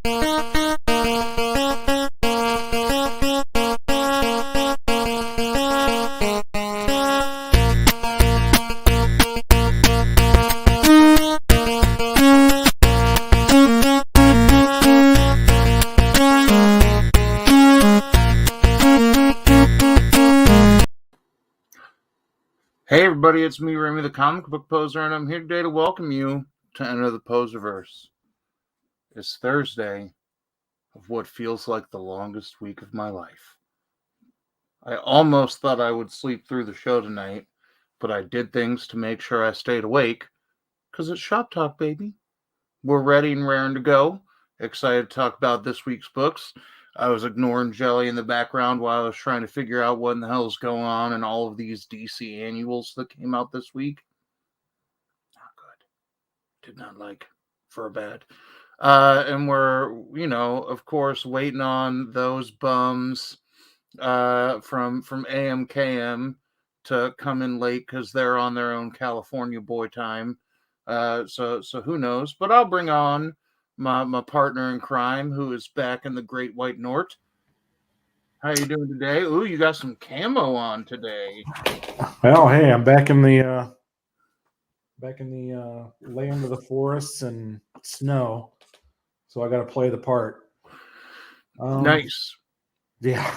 Hey everybody, it's me, Remy the Comic Book Poser, and I'm here today to welcome you to Enter the Poserverse. It's Thursday of what feels like the longest week of my life. I almost thought I would sleep through the show tonight, but I did things to make sure I stayed awake, because it's Shop Talk, baby. We're ready and raring to go. Excited to talk about this week's books. I was ignoring Jelly in the background while I was trying to figure out what in the hell is going on in all of these DC annuals that came out this week. Not good. Did not like for a bad. And we're, of course, waiting on those bums from AMKM to come in late because they're on their own California boy time. So who knows? But I'll bring on my partner in crime, who is back in the Great White North. How you doing today? Ooh, you got some camo on today. Well, hey, I'm back in the land of the forests and snow, so I got to play the part. Nice. Yeah.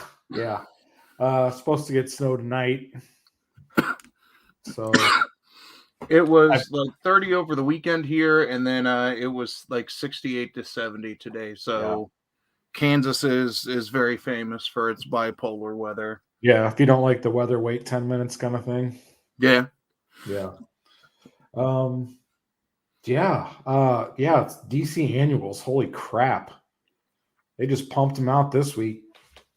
Supposed to get snow tonight, so. It was like 30 over the weekend here, and then it was like 68 to 70 today. So yeah. Kansas is very famous for its bipolar weather. Yeah, if you don't like the weather, wait 10 minutes kind of thing. Yeah. It's DC annuals. Holy crap. They just pumped them out this week.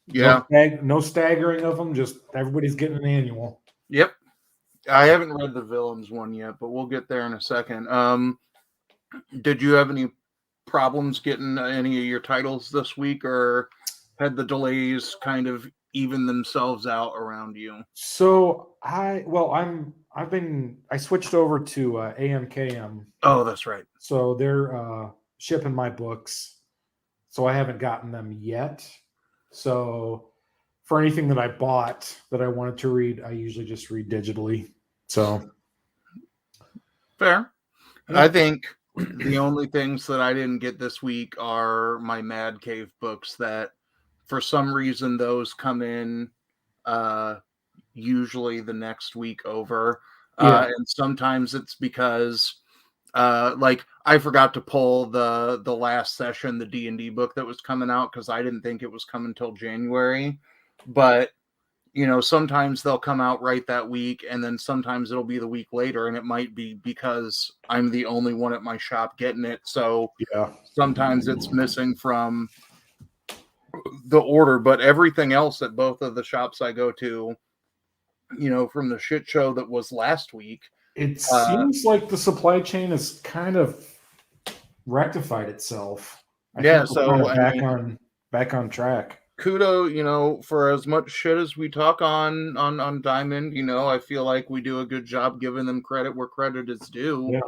Yeah. No staggering of them, just everybody's getting an annual. Yep. I haven't read the villains one yet, but we'll get there in a second. Did you have any problems getting any of your titles this week, or had the delays kind of even themselves out around you? So I switched over to AMKM. Oh, that's right. So they're shipping my books, so I haven't gotten them yet. So for anything that I bought that I wanted to read, I usually just read digitally. So fair. Yeah. I think the only things that I didn't get this week are my Mad Cave books that for some reason those come in usually the next week over. And sometimes it's because like I forgot to pull the last session, the D&D book that was coming out, because I didn't think it was coming till January. But sometimes they'll come out right that week, and then sometimes it'll be the week later, and it might be because I'm the only one at my shop getting it. So sometimes it's missing from the order, but everything else at both of the shops I go to, from the shit show that was last week. It seems like the supply chain has kind of rectified itself. I think we're back on track. Kudo, for as much shit as we talk on Diamond, I feel like we do a good job giving them credit where credit is due. Yeah.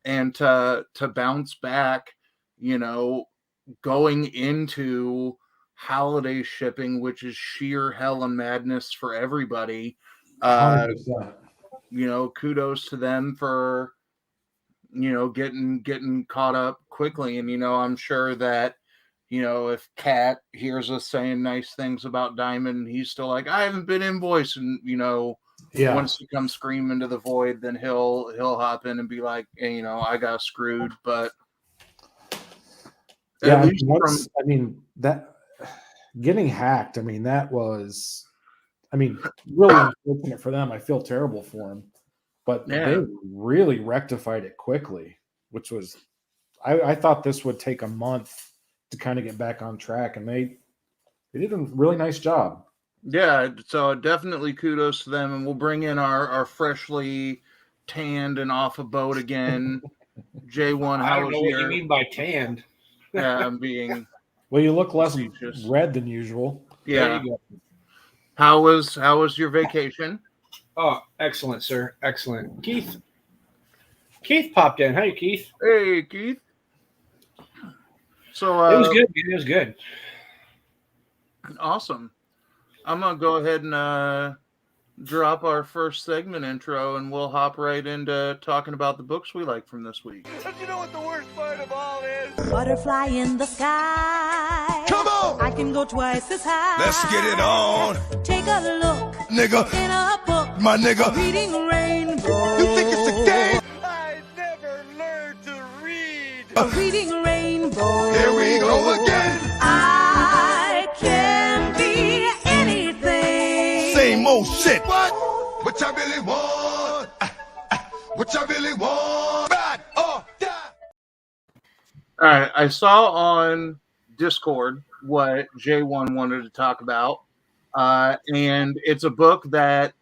And to bounce back, going into holiday shipping, which is sheer hell and madness for everybody. 100%. Kudos to them for, getting caught up quickly. And, I'm sure that, if Kat hears us saying nice things about Diamond, he's still like, I haven't been invoiced. And, once he comes screaming to the void, then he'll hop in and be like, hey, I got screwed. But that getting hacked, that was, really unfortunate for them. I feel terrible for them. But they really rectified it quickly, which was, I thought this would take a month to kind of get back on track, and they did a really nice job. Yeah, so definitely kudos to them, and we'll bring in our freshly tanned and off a boat again. J1, I don't know what you mean by tanned. Yeah, I'm being well, you look less red than usual. Yeah. How was your vacation? Oh, excellent, sir. Excellent. Keith popped in. Hey, Keith. Hey, Keith. So It was good. It was good. Awesome. I'm gonna go ahead and drop our first segment intro, and we'll hop right into talking about the books we like from this week. But you know what the worst part of all is? Butterfly in the sky. Come on! I can go twice as high. Let's get it on. Take a look, Nigga. in a book. My nigga. Reading rainbow. You think it's a game? I never learned to read. Reading rainbow. Here we go again. I can be anything. Same old shit. What I really want? What I really want? Bad or die. All right, I saw on Discord what J1 wanted to talk about, and it's a book that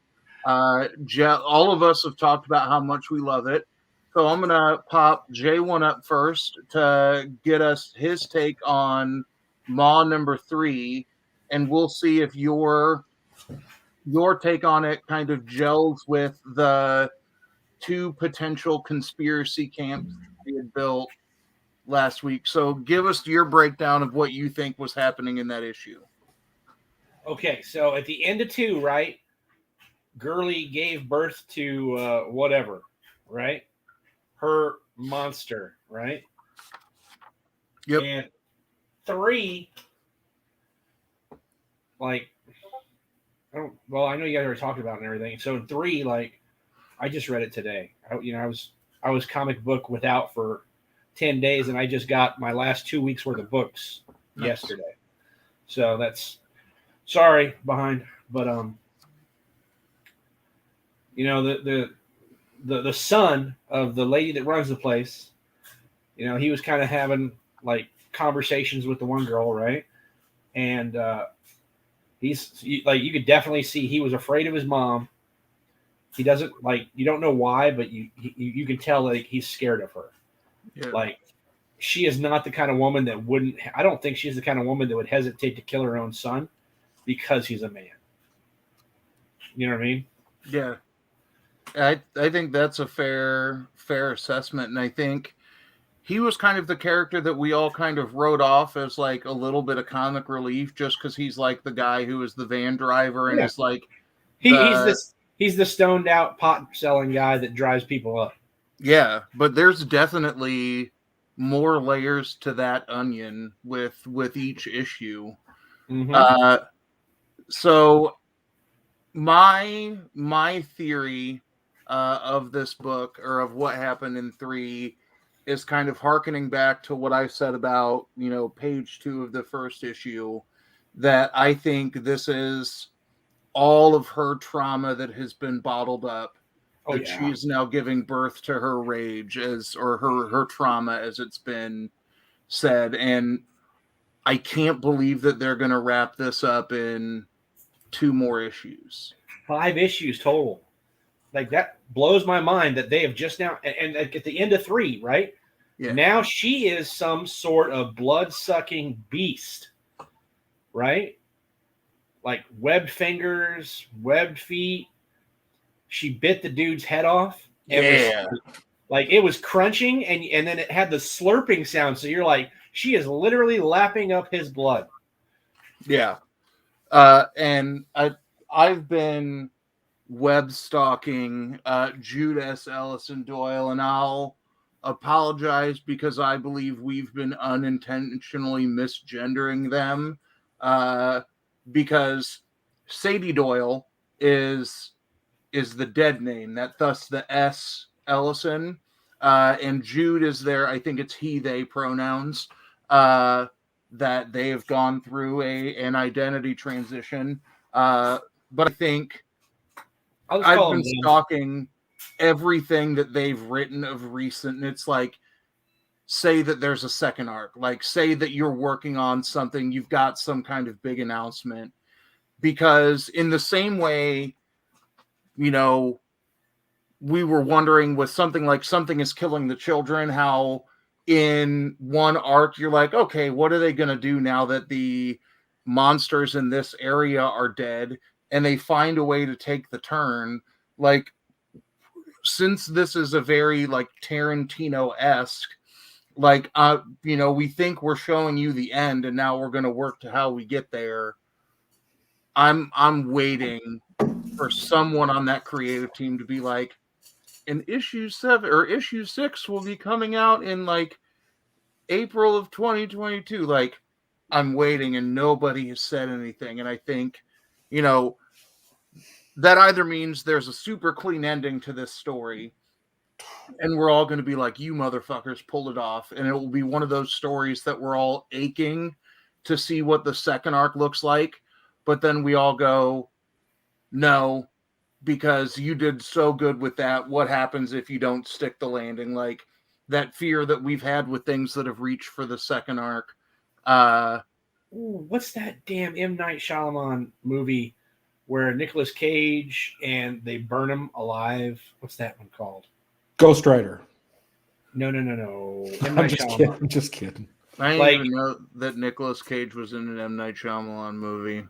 all of us have talked about how much we love it. So I'm gonna pop J1 up first to get us his take on Maw number 3, and we'll see if your take on it kind of gels with the two potential conspiracy camps we had built last week. So give us your breakdown of what you think was happening in that issue. Okay, so at the end of 2, right? Girly gave birth to whatever, right? Her monster, right? Yep. And 3, like, I know you guys already talked about it and everything. So 3, like, I just read it today. I was comic book without for 10 days, and I just got my last 2 weeks worth of books yesterday. So that's sorry behind, but the son of the lady that runs the place, he was kind of having like conversations with the one girl, right? And he's like, you could definitely see he was afraid of his mom. He doesn't like, you don't know why, but you can tell like he's scared of her. Yeah. Like, she is not the kind of woman that I don't think she's the kind of woman that would hesitate to kill her own son because he's a man. You know what I mean? Yeah. I think that's a fair assessment. And I think he was kind of the character that we all kind of wrote off as like a little bit of comic relief just because he's like the guy who is the van driver and is like he's the stoned out pot selling guy that drives people up. Yeah, but there's definitely more layers to that onion with each issue. Mm-hmm. So my theory of this book, or of what happened in 3, is kind of hearkening back to what I said about, page 2 of the first issue, that I think this is all of her trauma that has been bottled up. She is now giving birth to her rage or her trauma, as it's been said. And I can't believe that they're going to wrap this up in 2 more issues. 5 issues total. Like, that blows my mind that they have just now, and at the end of 3, right? Yeah. Now she is some sort of blood-sucking beast, right? Like webbed fingers, webbed feet. She bit the dude's head off. Yeah. It was crunching, and then it had the slurping sound. So you're like, she is literally lapping up his blood. Yeah. And I've been web stalking Jude S. Ellison Doyle, and I'll apologize because I believe we've been unintentionally misgendering them, because Sadie Doyle is the dead name, thus the S. Ellison, and Jude is there. I think it's he, they pronouns, that they have gone through an identity transition. But I think I've been stalking everything that they've written of recent, and it's like, say that there's a second arc, like say that you're working on something, you've got some kind of big announcement, because in the same way, we were wondering with something like Something is Killing the Children, how in one arc you're like, okay, what are they going to do now that the monsters in this area are dead, and they find a way to take the turn. Like, since this is a very like Tarantino-esque, Like, we think we're showing you the end, and now we're going to work to how we get there. I'm waiting for someone on that creative team to be like, an issue 7 or issue 6 will be coming out in like April of 2022. Like, I'm waiting, and nobody has said anything. And I think, that either means there's a super clean ending to this story, and we're all going to be like, you motherfuckers pulled it off. And it will be one of those stories that we're all aching to see what the second arc looks like. But then we all go, no, because you did so good with that. What happens if you don't stick the landing? Like that fear that we've had with things that have reached for the second arc. What's that damn M. Night Shyamalan movie where Nicolas Cage and they burn him alive? What's that one called? Ghost Rider. No. M. I'm Night just Shyamalan. kidding. I'm just kidding. I didn't Like- even know that Nicolas Cage was in an M. Night Shyamalan movie.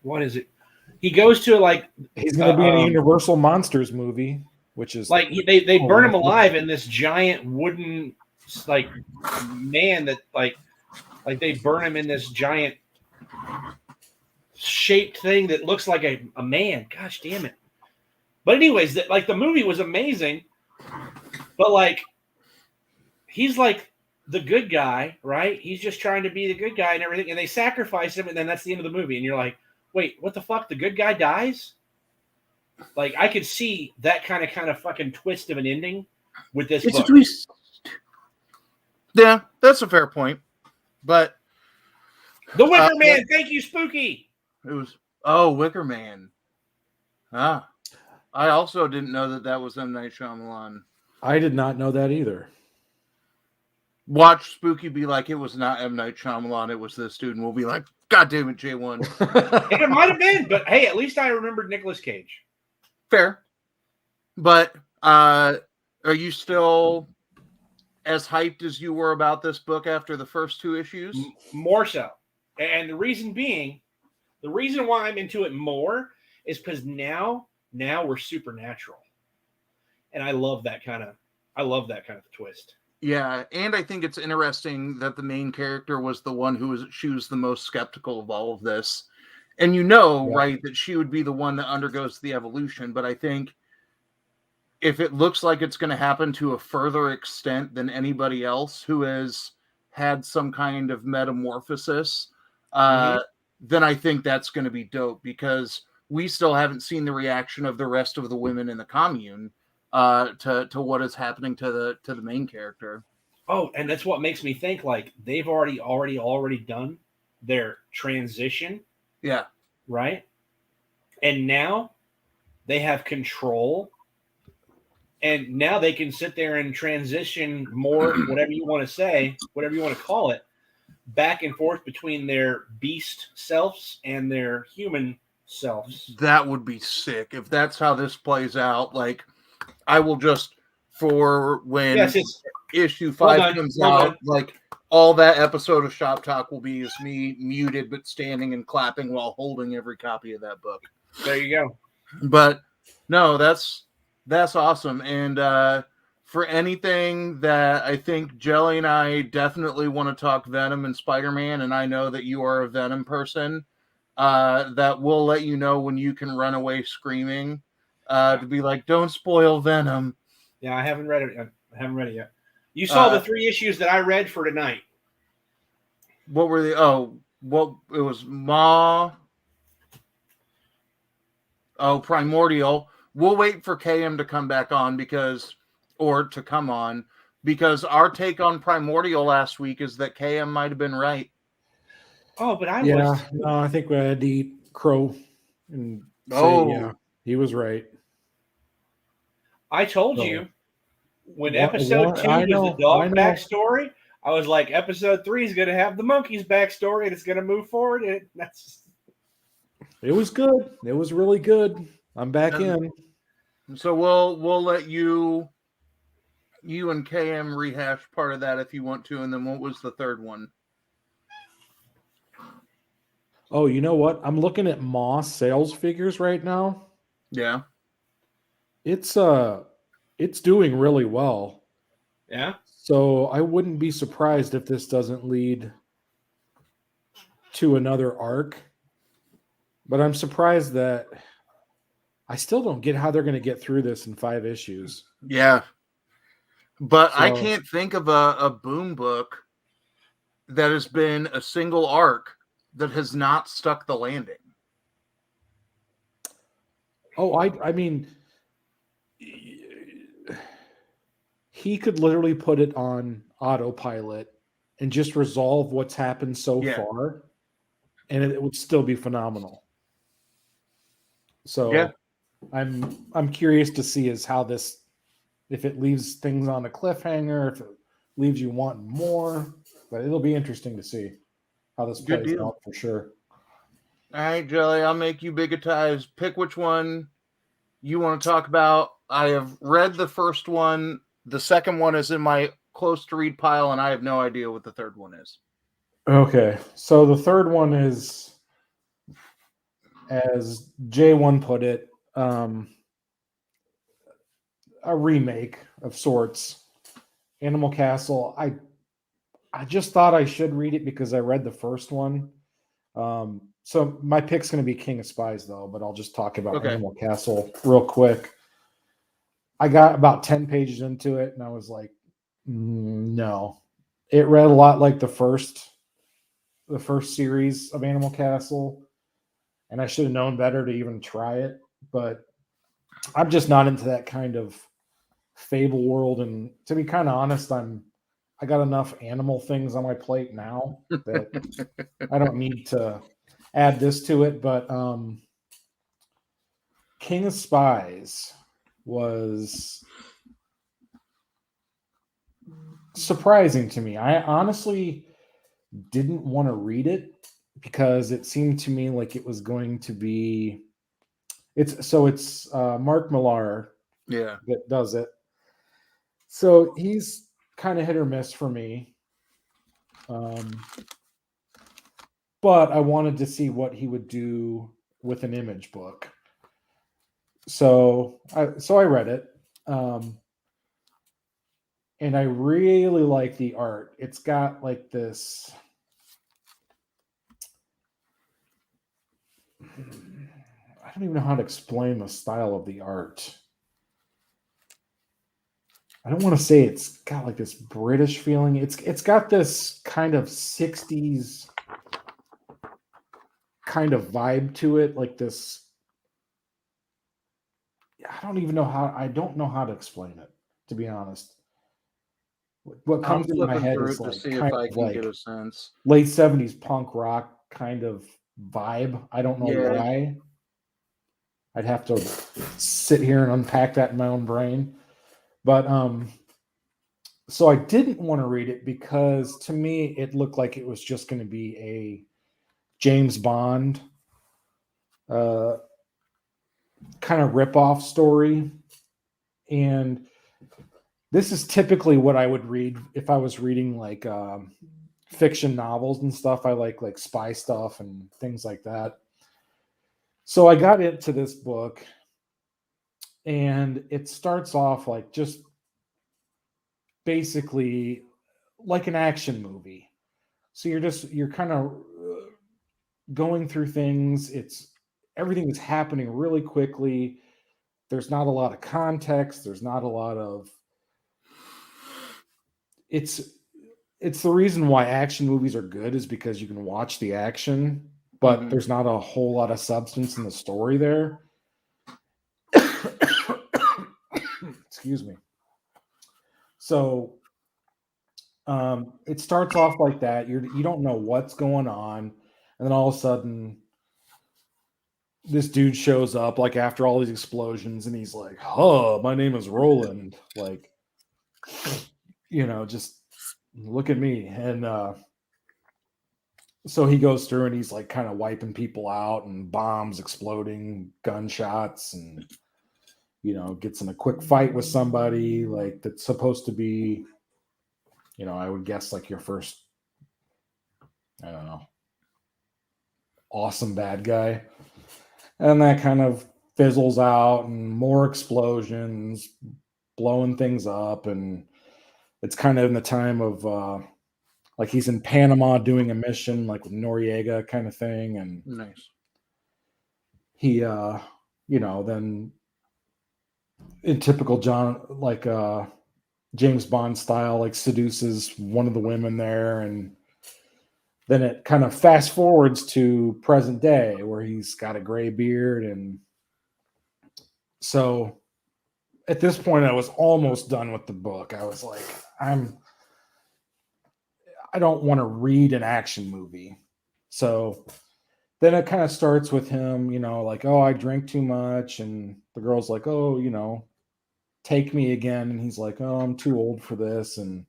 What is it? He goes to like He's going to be in a Universal Monsters movie, which is like they burn him alive in this giant wooden like man that like they burn him in this giant shaped thing that looks like a man. Gosh damn it. But anyways, the movie was amazing. But like he's like the good guy, right? He's just trying to be the good guy and everything, and they sacrifice him, and then that's the end of the movie. And you're like, wait, what the fuck? The good guy dies? Like I could see that kind of fucking twist of an ending with this It's book. a twist. Yeah, that's a fair point. But The Wicker Man, thank you, Spooky. it was Wicker Man. I also didn't know that was M. Night Shyamalan. I did not know that either. Watch Spooky be like, it was not M. Night Shyamalan, it was this dude, and we'll be like, God damn it, J1. And it might have been, but hey, at least I remembered Nicolas Cage. Fair. But are you still as hyped as you were about this book after the first 2 issues? More so. And the reason why I'm into it more is because now we're supernatural. And I love that kind of twist. Yeah, and I think it's interesting that the main character was the one she was the most skeptical of all of this. And right, that she would be the one that undergoes the evolution. But I think if it looks like it's going to happen to a further extent than anybody else who has had some kind of metamorphosis, then I think that's going to be dope, because we still haven't seen the reaction of the rest of the women in the commune to what is happening to the main character. Oh, and that's what makes me think like they've already done their transition. Yeah. Right? And now they have control. And now they can sit there and transition more, whatever you want to say, whatever you want to call it, back and forth between their beast selves and their human selves. That would be sick if that's how this plays out. Like, I will just, for when issue 5 comes out, like, all that episode of Shop Talk will be is me muted but standing and clapping while holding every copy of that book. There you go. But no, that's awesome. And for anything that I think Jelly and I definitely want to talk Venom and Spider-Man, and I know that you are a Venom person, that we'll let you know when you can run away screaming to be like, don't spoil Venom. Yeah, I haven't read it yet. You saw the 3 issues that I read for tonight. What were they? Oh, well, it was Primordial. We'll wait for KM to come back on because our take on Primordial last week is that KM might have been right. Oh, but No, I think we had to eat crow and say, yeah, he was right. I told you when episode 2 was the dog backstory, I was like, episode 3 is going to have the monkey's backstory and it's going to move forward. And it was good. It was really good. I'm back in. So we'll let you and KM rehash part of that if you want to. And then what was the third one? Oh, you know what? I'm looking at Moss sales figures right now. Yeah. It's doing really well. Yeah. So I wouldn't be surprised if this doesn't lead to another arc. But I'm surprised that I still don't get how they're going to get through this in 5 issues. Yeah. But I So- can't think of a boom book that has been a single arc that has not stuck the landing. Oh, I mean, he could literally put it on autopilot and just resolve what's happened so Yeah. far, and it would still be phenomenal. So Yeah. I'm curious to see if it leaves things on a cliffhanger, if it leaves you wanting more. But it'll be interesting to see how this Good plays deal. out for sure. All right, Jelly, I'll make you bigatize. Pick which one you want to talk about. I have read the first one. The second one is in my close to read pile, and I have no idea what the third one is. Okay, so the third one is, as J1 put it, a remake of sorts. Animal Castle. I just thought I should read it because I read the first one. So my pick's going to be King of Spies, though, but I'll just talk about Okay. Animal Castle real quick. I got about 10 pages into it, and I was like, no. It read a lot like the first series of Animal Castle, and I should have known better to even try it. But I'm just not into that kind of fable world, and to be kind of honest, I got enough animal things on my plate now that I don't need to add this to it. But King of Spies was surprising to me. I honestly didn't want to read it because it seemed to me like it was going to be it's Mark Millar Yeah. that does it. So he's kind of hit or miss for me. But I wanted to see what he would do with an image book. So I read it. And I really like the art. It's got like this. I don't even know how to explain the style of the art. I don't want to say it's got like this British feeling. It's got this kind of 60s kind of vibe to it, like this. I don't know how to explain it, to be honest. What I'm comes into my flipping head through is it to like see if kind I of can like get a sense. late 70s punk rock kind of vibe. I don't know Yeah. why. I'd have to sit here and unpack that in my own brain. But so I didn't want to read it because to me it looked like it was just going to be a James Bond kind of rip-off story. And this is typically what I would read if I was reading like fiction novels and stuff. I like spy stuff and things like that. So I got into this book, and it starts off like just basically like an action movie. So you're kind of going through things. Everything is happening really quickly. There's not a lot of context. There's not a lot of it's the reason why action movies are good is because you can watch the action, but Mhm. there's not a whole lot of substance in the story there. Excuse me. So it starts off like that. You don't know what's going on, and then all of a sudden, this dude shows up like after all these explosions, and he's like, "Oh, my name is Roland." Like, just look at me. And so he goes through and he's like kind of wiping people out and bombs exploding, gunshots, and gets in a quick fight with somebody like that's supposed to be, I would guess like your first, I don't know, awesome bad guy. And that kind of fizzles out and more explosions, blowing things up. And it's kind of in the time of like he's in Panama doing a mission, like with Noriega kind of thing, and Nice. he then in typical James Bond style, like seduces one of the women there, and then it kind of fast forwards to present day where he's got a gray beard. And so at this point I was almost done with the book. I was like, I don't want to read an action movie. So then it kind of starts with him, like, oh, I drank too much. And the girl's like, oh, take me again. And he's like, oh, I'm too old for this. And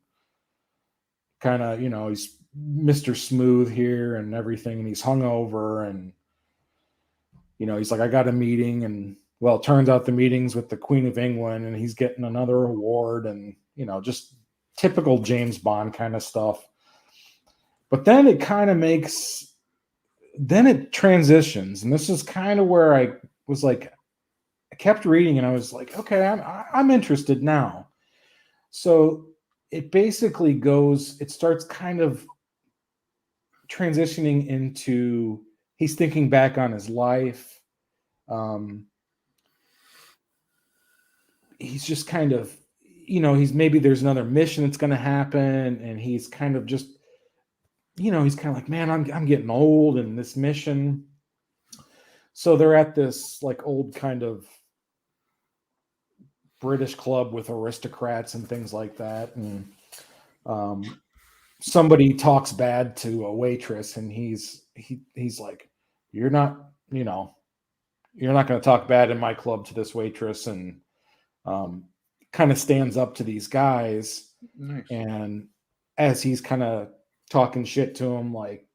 kind of, he's Mr. Smooth here and everything. And he's hungover. And, he's like, I got a meeting. And well, it turns out the meeting's with the Queen of England and he's getting another award. And, just typical James Bond kind of stuff. But then it kind of then it transitions. And this is kind of where I was like, I kept reading and I was like, okay, I'm interested now. So it basically it starts kind of transitioning into, he's thinking back on his life. He's just kind of, maybe there's another mission that's going to happen. And he's kind of just, he's kind of like, man, I'm getting old in this mission. So they're at this like old kind of British club with aristocrats and things like that. And somebody talks bad to a waitress and he's like, you're not going to talk bad in my club to this waitress. And kind of stands up to these guys. Nice. And as he's kind of talking shit to him, like,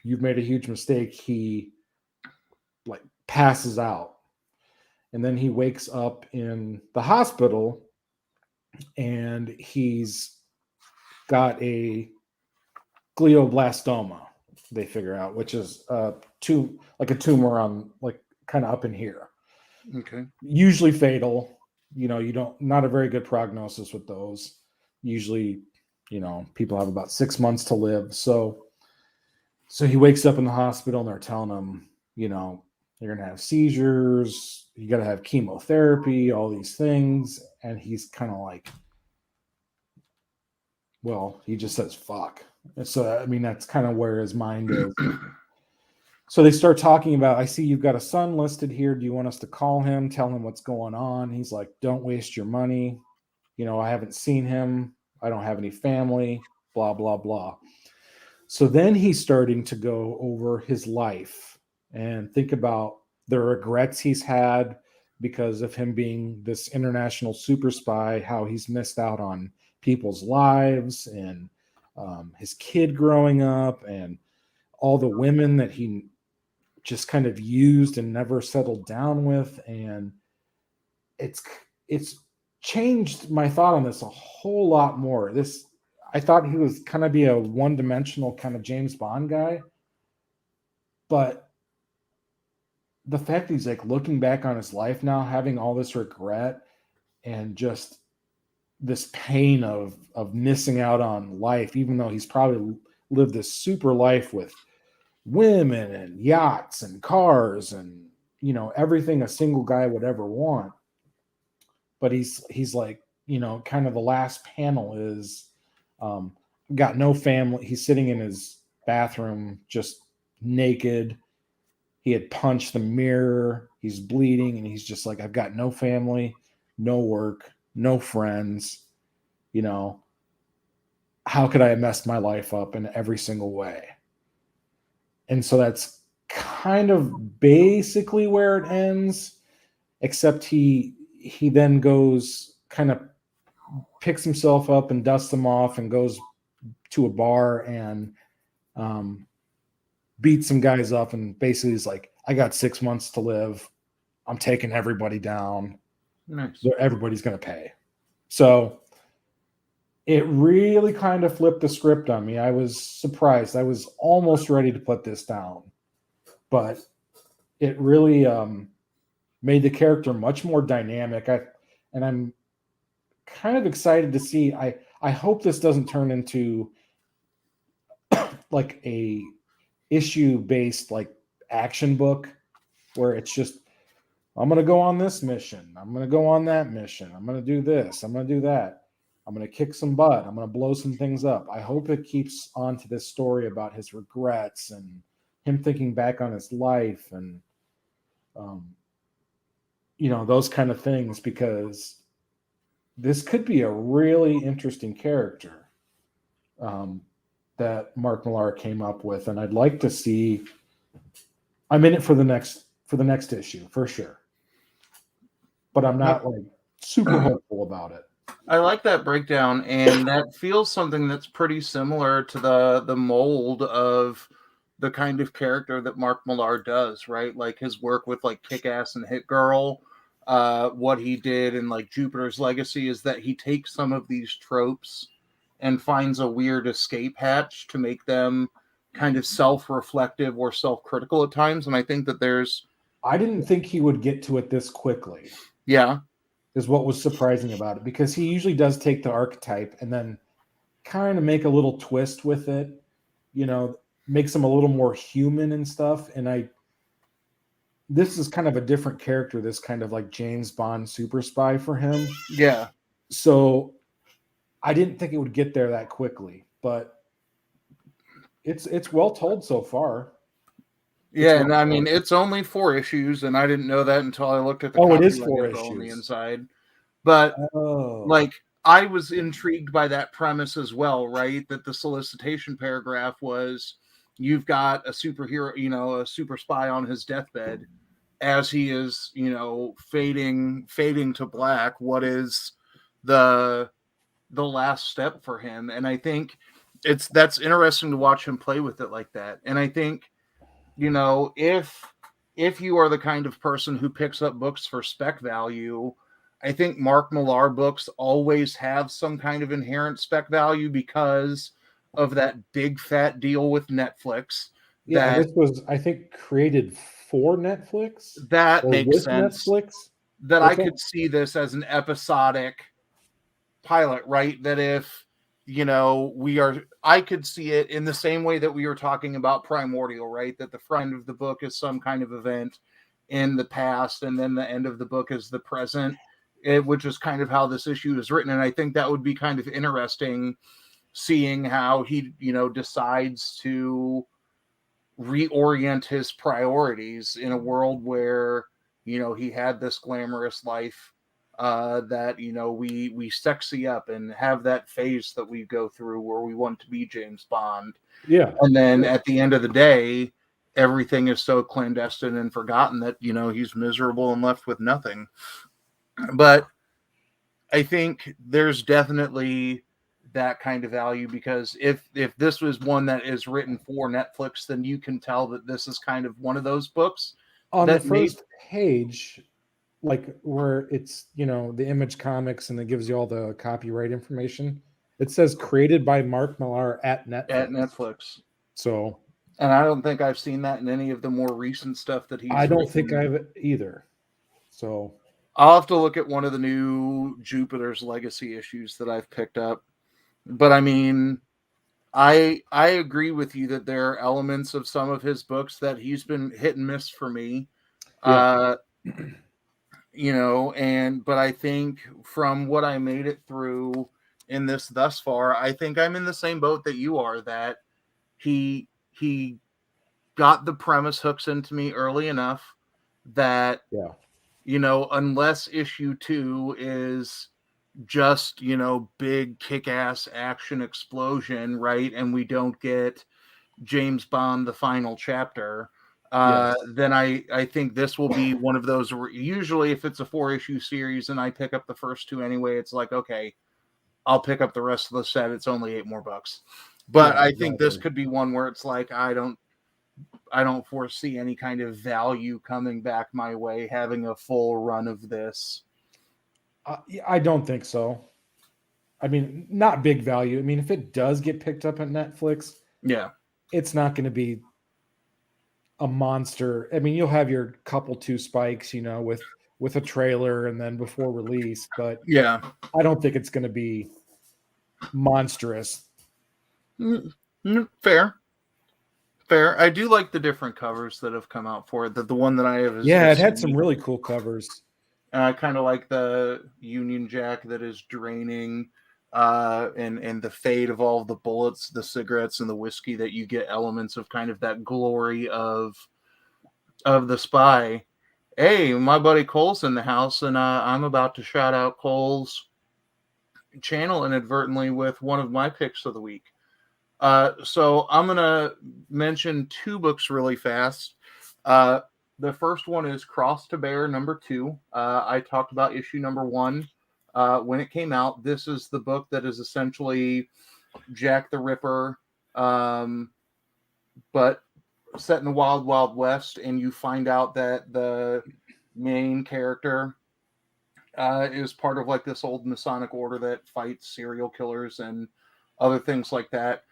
you've made a huge mistake, he like passes out. And then he wakes up in the hospital and he's got a glioblastoma, they figure out, which is a tumor on like kind of up in here. Okay. Usually fatal. Not a very good prognosis with those. Usually, people have about 6 months to live. So he wakes up in the hospital and they're telling him, you're going to have seizures. You got to have chemotherapy, all these things. And he's kind of like, well, he just says, fuck. And so, that's kind of where his mind is. So they start talking about, I see you've got a son listed here. Do you want us to call him, tell him what's going on? He's like, don't waste your money. I haven't seen him. I don't have any family, blah, blah, blah. So then he's starting to go over his life and think about the regrets he's had because of him being this international super spy, how he's missed out on people's lives and his kid growing up and all the women that he just kind of used and never settled down with. And it's changed my thought on this a whole lot more. I thought he was kind of be a one-dimensional kind of James Bond guy, but the fact that he's like looking back on his life now, having all this regret and just this pain of missing out on life, even though he's probably lived this super life with women and yachts and cars and everything a single guy would ever want. But he's like, kind of the last panel is got no family. He's sitting in his bathroom just naked. He had punched the mirror. He's bleeding and he's just like, I've got no family, no work, no friends. How could I have messed my life up in every single way? And so that's kind of basically where it ends, except he then goes, kind of picks himself up and dusts him off and goes to a bar and beats some guys up and basically is like, I got 6 months to live. I'm taking everybody down. Nice. So everybody's going to pay. So it really kind of flipped the script on me. I was surprised. I was almost ready to put this down, but it really made the character much more dynamic. I'm kind of excited to see. I I hope this doesn't turn into like a issue-based like action book where it's just, I'm going to go on this mission. I'm going to go on that mission. I'm going to do this. I'm going to do that. I'm going to kick some butt. I'm going to blow some things up. I hope it keeps on to this story about his regrets and him thinking back on his life and, those kind of things, because this could be a really interesting character that Mark Millar came up with. And I'd like to see, I'm in it for the next issue for sure, but I'm not like super hopeful about it. I like that breakdown, and that feels something that's pretty similar to the mold of the kind of character that Mark Millar does, right? Like his work with like Kick-Ass and Hit Girl, what he did in like Jupiter's Legacy is that he takes some of these tropes and finds a weird escape hatch to make them kind of self-reflective or self-critical at times. And I think that I didn't think he would get to it this quickly. Yeah. Is what was surprising about it, because he usually does take the archetype and then kind of make a little twist with it, makes him a little more human and stuff. And this is kind of a different character, this kind of like James Bond super spy for him. Yeah. So I didn't think it would get there that quickly, but it's well told so far. Yeah, and I mean, it's only 4 issues, and I didn't know that until I looked at the it is 4 copyright issues on the inside. But, like, I was intrigued by that premise as well, right? That the solicitation paragraph was, you've got a superhero, a super spy on his deathbed as he is, fading to black. What is the last step for him? And I think that's interesting to watch him play with it like that. And I think, if you are the kind of person who picks up books for spec value, I think Mark Millar books always have some kind of inherent spec value because of that big fat deal with Netflix. Yeah, this was, I think, created for Netflix. That makes sense. Netflix. That I could see this as an episodic pilot, right? That if I could see it in the same way that we were talking about Primordial, right? That the front of the book is some kind of event in the past, and then the end of the book is the present, which is kind of how this issue is written. And I think that would be kind of interesting, seeing how he, decides to reorient his priorities in a world where, he had this glamorous life that we sexy up and have that phase that we go through where we want to be James Bond. Yeah. And then at the end of the day, everything is so clandestine and forgotten that, he's miserable and left with nothing. But I think there's definitely that kind of value, because if this was one that is written for Netflix, then you can tell that this is kind of one of those books on the first page, like where it's, the Image Comics and it gives you all the copyright information. It says created by Mark Millar at Netflix. So, and I don't think I've seen that in any of the more recent stuff that he's I don't think I've either. So I'll have to look at one of the new Jupiter's Legacy issues that I've picked up. But I mean, I agree with you that there are elements of some of his books that he's been hit and miss for me. Yeah. But I think from what I made it through in this thus far, I think I'm in the same boat that you are, that he got the premise hooks into me early enough that, unless issue 2 is just, big kick-ass action explosion, right? And we don't get James Bond, the final chapter, then I think this will be one of those. Usually if it's a 4-issue series and I pick up the first 2 anyway, it's like, okay, I'll pick up the rest of the set. It's only $8 more. But I think this could be one where it's like, I don't foresee any kind of value coming back my way, having a full run of this. I don't think so. I mean, not big value. I mean, if it does get picked up at Netflix, it's not going to be a monster. I mean, you'll have your couple 2 spikes, with a trailer and then before release, but I don't think it's going to be monstrous. Fair. I do like the different covers that have come out for it. The one that I have is Yeah, it just had some really cool covers. I kind of like the Union Jack that is draining, and the fade of all the bullets, the cigarettes, and the whiskey, that you get elements of kind of that glory of the spy. Hey, my buddy Cole's in the house, and I'm about to shout out Cole's channel inadvertently with one of my picks of the week. So I'm gonna mention two books really fast. The first one is Cross to Bear #2. I talked about issue #1 when it came out. This is the book that is essentially Jack the Ripper, but set in the Wild Wild West, and you find out that the main character is part of like this old Masonic order that fights serial killers and other things like that.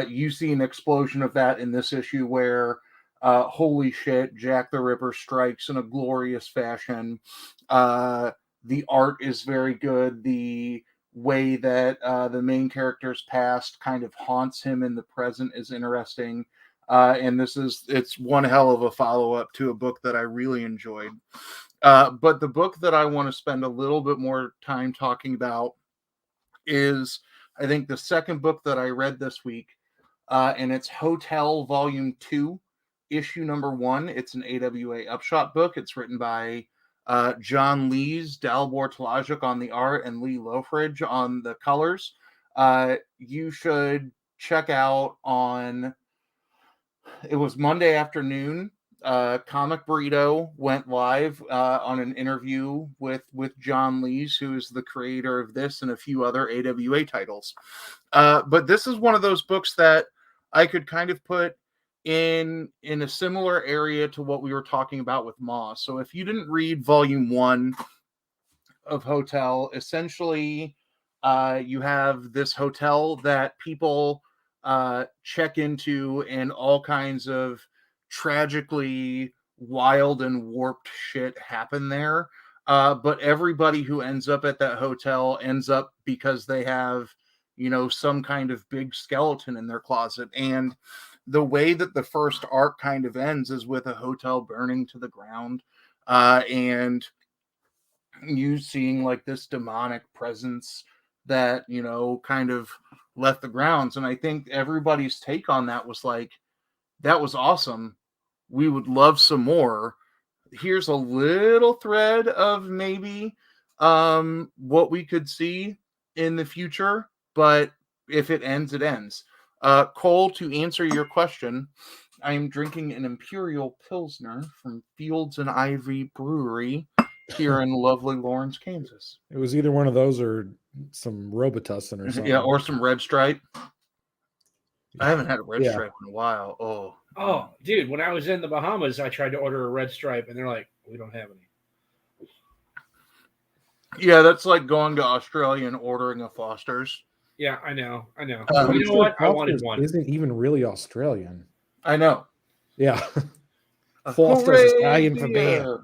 You see an explosion of that in this issue where holy shit, Jack the Ripper strikes in a glorious fashion. The art is very good. The way that the main character's past kind of haunts him in the present is interesting. And it's one hell of a follow-up to a book that I really enjoyed. But the book that I want to spend a little bit more time talking about is, I think, the second book that I read this week. And it's Hotel Volume 2, issue #1. It's an AWA Upshot book. It's written by John Lees, Dalibor Talajic on the art, and Lee Lofridge on the colors. You should check out it was Monday afternoon. Comic Burrito went live on an interview with John Lees, who is the creator of this and a few other AWA titles. But this is one of those books that I could kind of put in a similar area to what we were talking about with Moths. So if you didn't read volume 1 of Hotel, essentially you have this hotel that people check into, and all kinds of tragically wild and warped shit happen there. But everybody who ends up at that hotel ends up because they have, some kind of big skeleton in their closet. And the way that the first arc kind of ends is with a hotel burning to the ground, and you seeing like this demonic presence that, kind of left the grounds. And I think everybody's take on that was like, that was awesome. We would love some more. Here's a little thread of maybe what we could see in the future, but if it ends, it ends. Cole, to answer your question, I am drinking an Imperial Pilsner from Fields and Ivy Brewery here in lovely Lawrence, Kansas. It was either one of those or some Robitussin or something. Yeah, or some Red Stripe. I haven't had a Red Stripe in a while. Oh, dude, when I was in the Bahamas, I tried to order a Red Stripe, and they're like, we don't have any. Yeah, that's like going to Australia and ordering a Foster's. Yeah, I know. You know what? I wanted one. Isn't even really Australian. I know. Yeah. Foster's Italian for beer.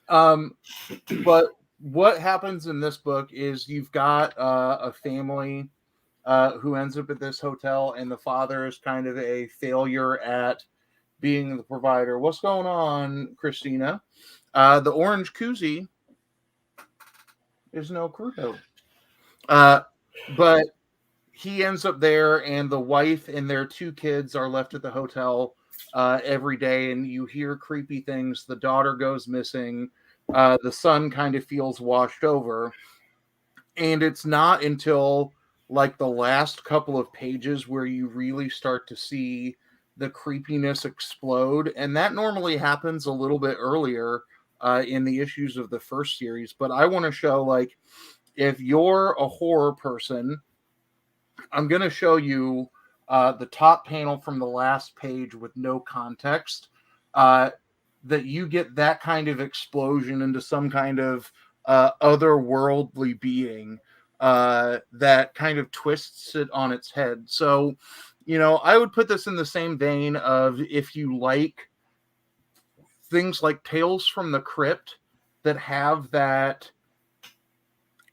But what happens in this book is you've got a family who ends up at this hotel, and the father is kind of a failure at being the provider. What's going on, Christina? The orange koozie is no Crudo. But he ends up there, and the wife and their 2 kids are left at the hotel every day, and you hear creepy things. The daughter goes missing. The son kind of feels washed over. And it's not until like the last couple of pages where you really start to see the creepiness explode. And that normally happens a little bit earlier in the issues of the first series. But I want to show, like, if you're a horror person, I'm going to show you the top panel from the last page with no context, that you get that kind of explosion into some kind of otherworldly being that kind of twists it on its head. So, I would put this in the same vein of, if you like things like Tales from the Crypt that have that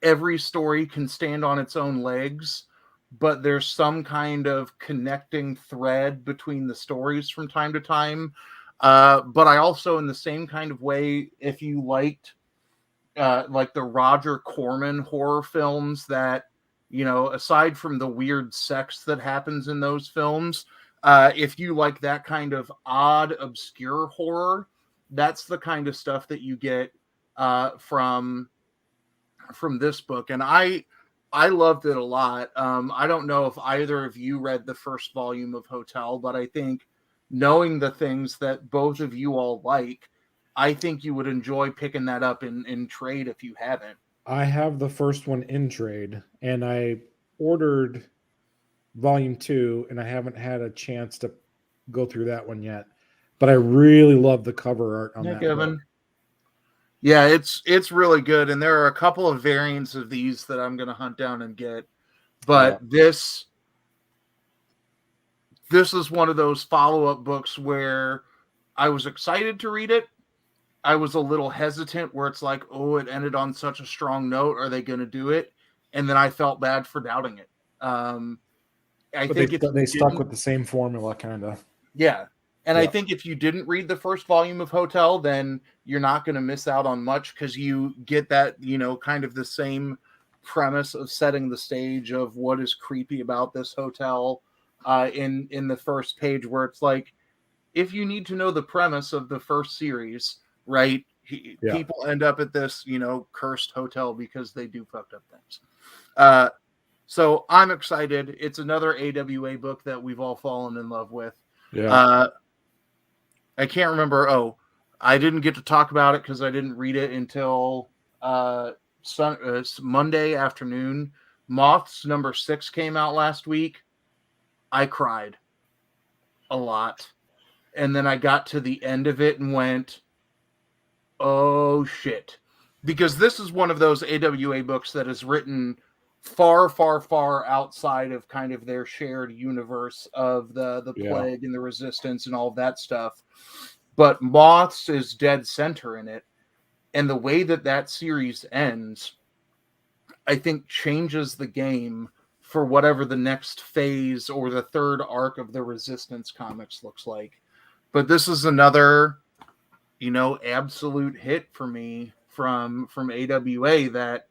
every story can stand on its own legs, but there's some kind of connecting thread between the stories from time to time. But I also, in the same kind of way, if you liked like the Roger Corman horror films that, aside from the weird sex that happens in those films, if you like that kind of odd, obscure horror, that's the kind of stuff that you get from this book. And I loved it a lot. I don't know if either of you read the first volume of Hotel, but I think knowing the things that both of you all like, I think you would enjoy picking that up in trade if you haven't. I have the first one in trade, and I ordered volume 2, and I haven't had a chance to go through that one yet. But I really love the cover art on that book. Yeah, it's really good, and there are a couple of variants of these that I'm going to hunt down and get. But this is one of those follow-up books where I was excited to read it. I was a little hesitant where it's like, oh, it ended on such a strong note. Are they going to do it? And then I felt bad for doubting it. I think they stuck with the same formula, kind of. Yeah. And I think if you didn't read the first volume of Hotel, then you're not going to miss out on much, because you get that, kind of the same premise of setting the stage of what is creepy about this hotel in the first page, where it's like, if you need to know the premise of the first series, right? People end up at this, cursed hotel because they do fucked up things. So I'm excited. It's another AWA book that we've all fallen in love with. Yeah. I can't remember. Oh, I didn't get to talk about it because I didn't read it until Monday afternoon. Moths number 6 came out last week. I cried a lot. And then I got to the end of it and went, oh shit. Because this is one of those AWA books that is written far, far, far outside of kind of their shared universe of the plague and the resistance and all of that stuff. But Moths is dead center in it. And the way that series ends, I think, changes the game for whatever the next phase or the third arc of the Resistance comics looks like. But this is another, absolute hit for me from AWA that,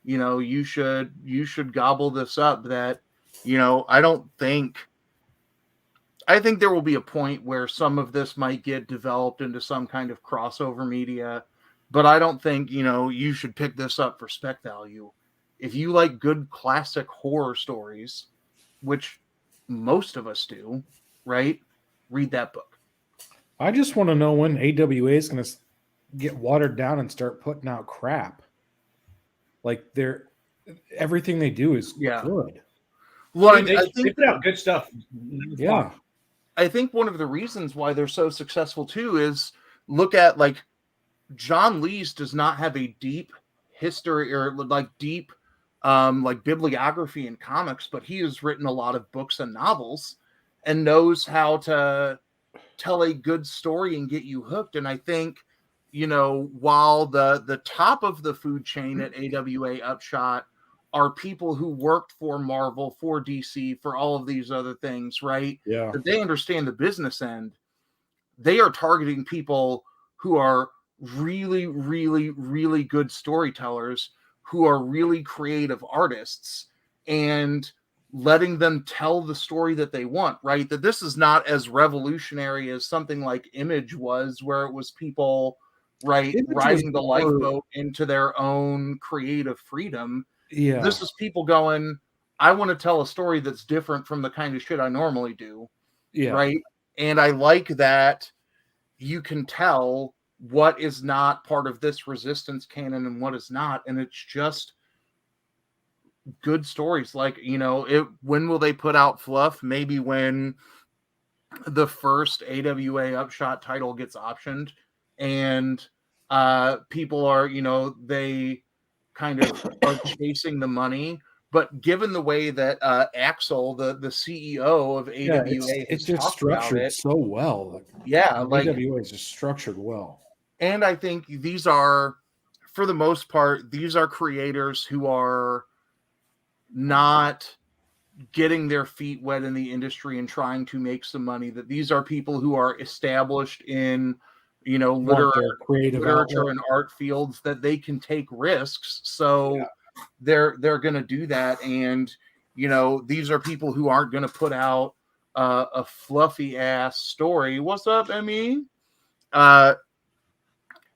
you should gobble this up. That, I think there will be a point where some of this might get developed into some kind of crossover media, but I don't think, you should pick this up for spec value. If you like good classic horror stories, which most of us do, right? Read that book. I just want to know when AWA is going to get watered down and start putting out crap. Like everything they do is good. Well, Dude, they put out good stuff. Yeah. I think one of the reasons why they're so successful too is look at like John Lees does not have a deep history or like deep like bibliography in comics, but he has written a lot of books and novels and knows how to tell a good story and get you hooked. And I think, while the top of the food chain at AWA Upshot are people who worked for Marvel, for DC, for all of these other things, right? Yeah. But they understand the business end. They are targeting people who are really, really, really good storytellers, who are really creative artists, and letting them tell the story that they want, right? That this is not as revolutionary as something like Image was, where it was people, right, riding the lifeboat into their own creative freedom. Yeah. This is people going, I want to tell a story that's different from the kind of shit I normally do. Yeah. Right. And I like that you can tell what is not part of this Resistance canon and what is not. And it's just good stories. Like, when will they put out fluff? Maybe when the first AWA Upshot title gets optioned and people are, they kind of are chasing the money. But given the way that Axel, the CEO of AWA, it's just structured so well. AWA is just structured well. And I think these are, for the most part, these are creators who are not getting their feet wet in the industry and trying to make some money. That these are people who are established in, Want their creative literature outlet. and art fields, that they can take risks. So they're going to do that. And, these are people who aren't going to put out a fluffy ass story. What's up, Emmy?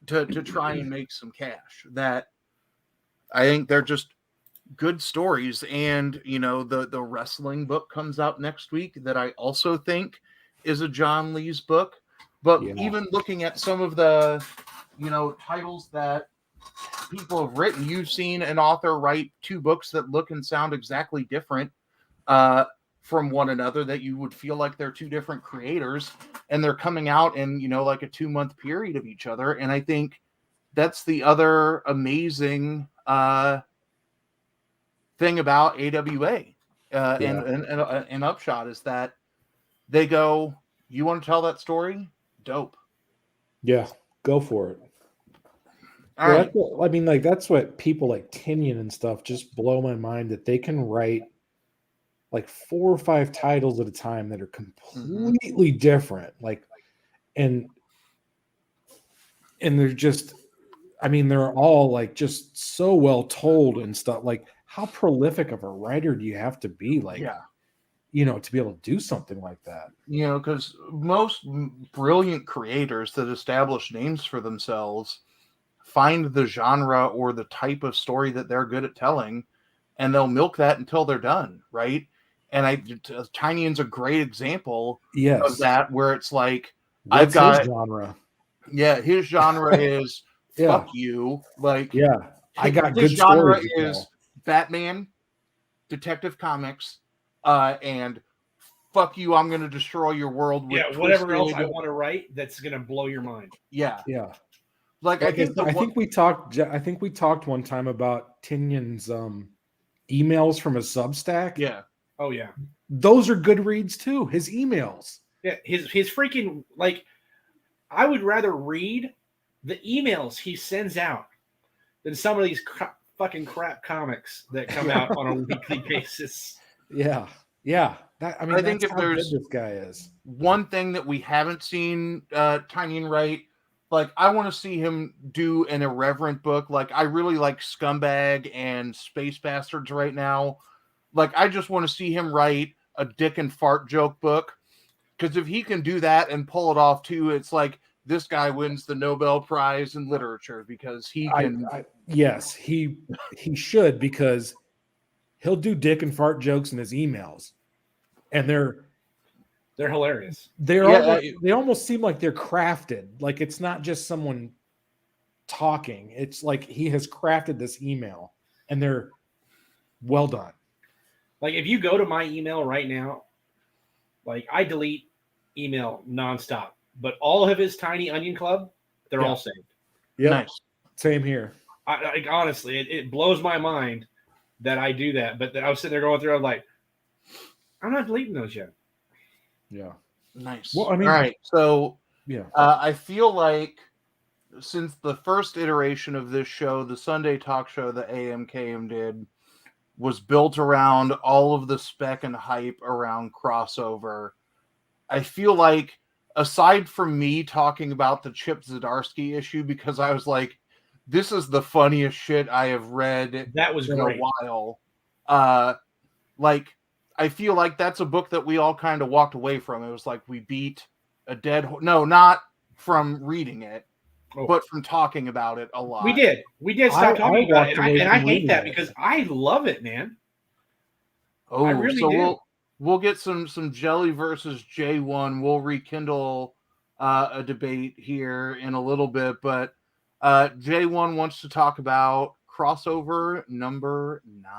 To try and make some cash. That I think they're just good stories. And the wrestling book comes out next week that I also think is a John Lee's book. But even looking at some of the titles that people have written, you've seen an author write 2 books that look and sound exactly different from one another, that you would feel like they're 2 different creators, and they're coming out in like a 2-month period of each other. And I think that's the other amazing thing about AWA and Upshot, is that they go, you want to tell that story? Dope. Yeah, go for it. All right. That's what people like Tinian and stuff just blow my mind, that they can write like 4 or 5 titles at a time that are completely different. And they're just, they're all like just so well told and stuff. Like, how prolific of a writer do you have to be? To be able to do something like that. Because most brilliant creators that establish names for themselves find the genre or the type of story that they're good at telling, and they'll milk that until they're done, right? And Tinian's a great example of that, where it's like, What's his genre? Yeah, his genre is fuck you. Like, I got his good genre stories to is tell. Batman, Detective Comics, and fuck you, I'm going to destroy your world with whatever else I want to write that's going to blow your mind. Yeah. Like I think we talked one time about Tinian's emails from his Substack. Yeah. Oh yeah. Those are good reads too. His emails. Yeah, his freaking, like, I would rather read the emails he sends out than some of these fucking crap comics that come out on a weekly basis. Yeah. I think if there's this guy is one thing that we haven't seen Tinian write, like, I want to see him do an irreverent book. Like, I really like Scumbag and Space Bastards right now. Like, I just want to see him write a dick and fart joke book. Because if he can do that and pull it off too, it's like, this guy wins the Nobel Prize in literature, because he can. Yes, he should, because he'll do dick and fart jokes in his emails, and they're hilarious. They almost seem like they're crafted. Like, it's not just someone talking. It's like he has crafted this email, and they're well done. Like, if you go to my email right now, like, I delete email nonstop, but all of his Tiny Onion Club, they're all saved. Yeah, nice. Same here. I honestly, it blows my mind that I do that. But I was sitting there going through, I'm like, I'm not deleting those yet. Yeah. Nice. Well, all right. So yeah, I feel like since the first iteration of this show, the Sunday talk show that AMKM did, was built around all of the spec and hype around crossover, I feel like, aside from me talking about the Chip Zdarsky issue, because I was like, this is the funniest shit I have read that was in great. a while. Like, I feel like that's a book that we all kind of walked away from. It was like, we beat a dead no, not from reading it, but from talking about it a lot. We did stop talking about it, and I hate that because I love it, man. Oh, I really do. We'll get some Jelly versus J1. We'll rekindle a debate here in a little bit, but J1 wants to talk about crossover number 9.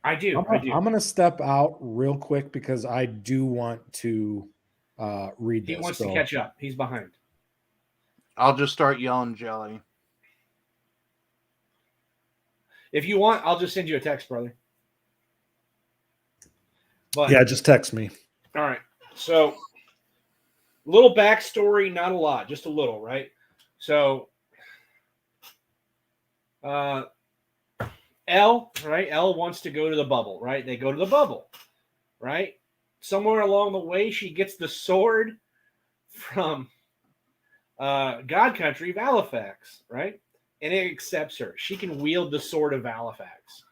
I do. I'm going to step out real quick because I do want to read this. He wants to catch up. He's behind. I'll just start yelling Jelly. If you want, I'll just send you a text, brother. But, yeah, just text me. All right. So, little backstory, not a lot, just a little, right? So, Elle, right? Elle wants to go to the bubble, right? They go to the bubble, right? Somewhere along the way, she gets the sword from God Country, Valifax, right? And it accepts her. She can wield the sword of Valifax.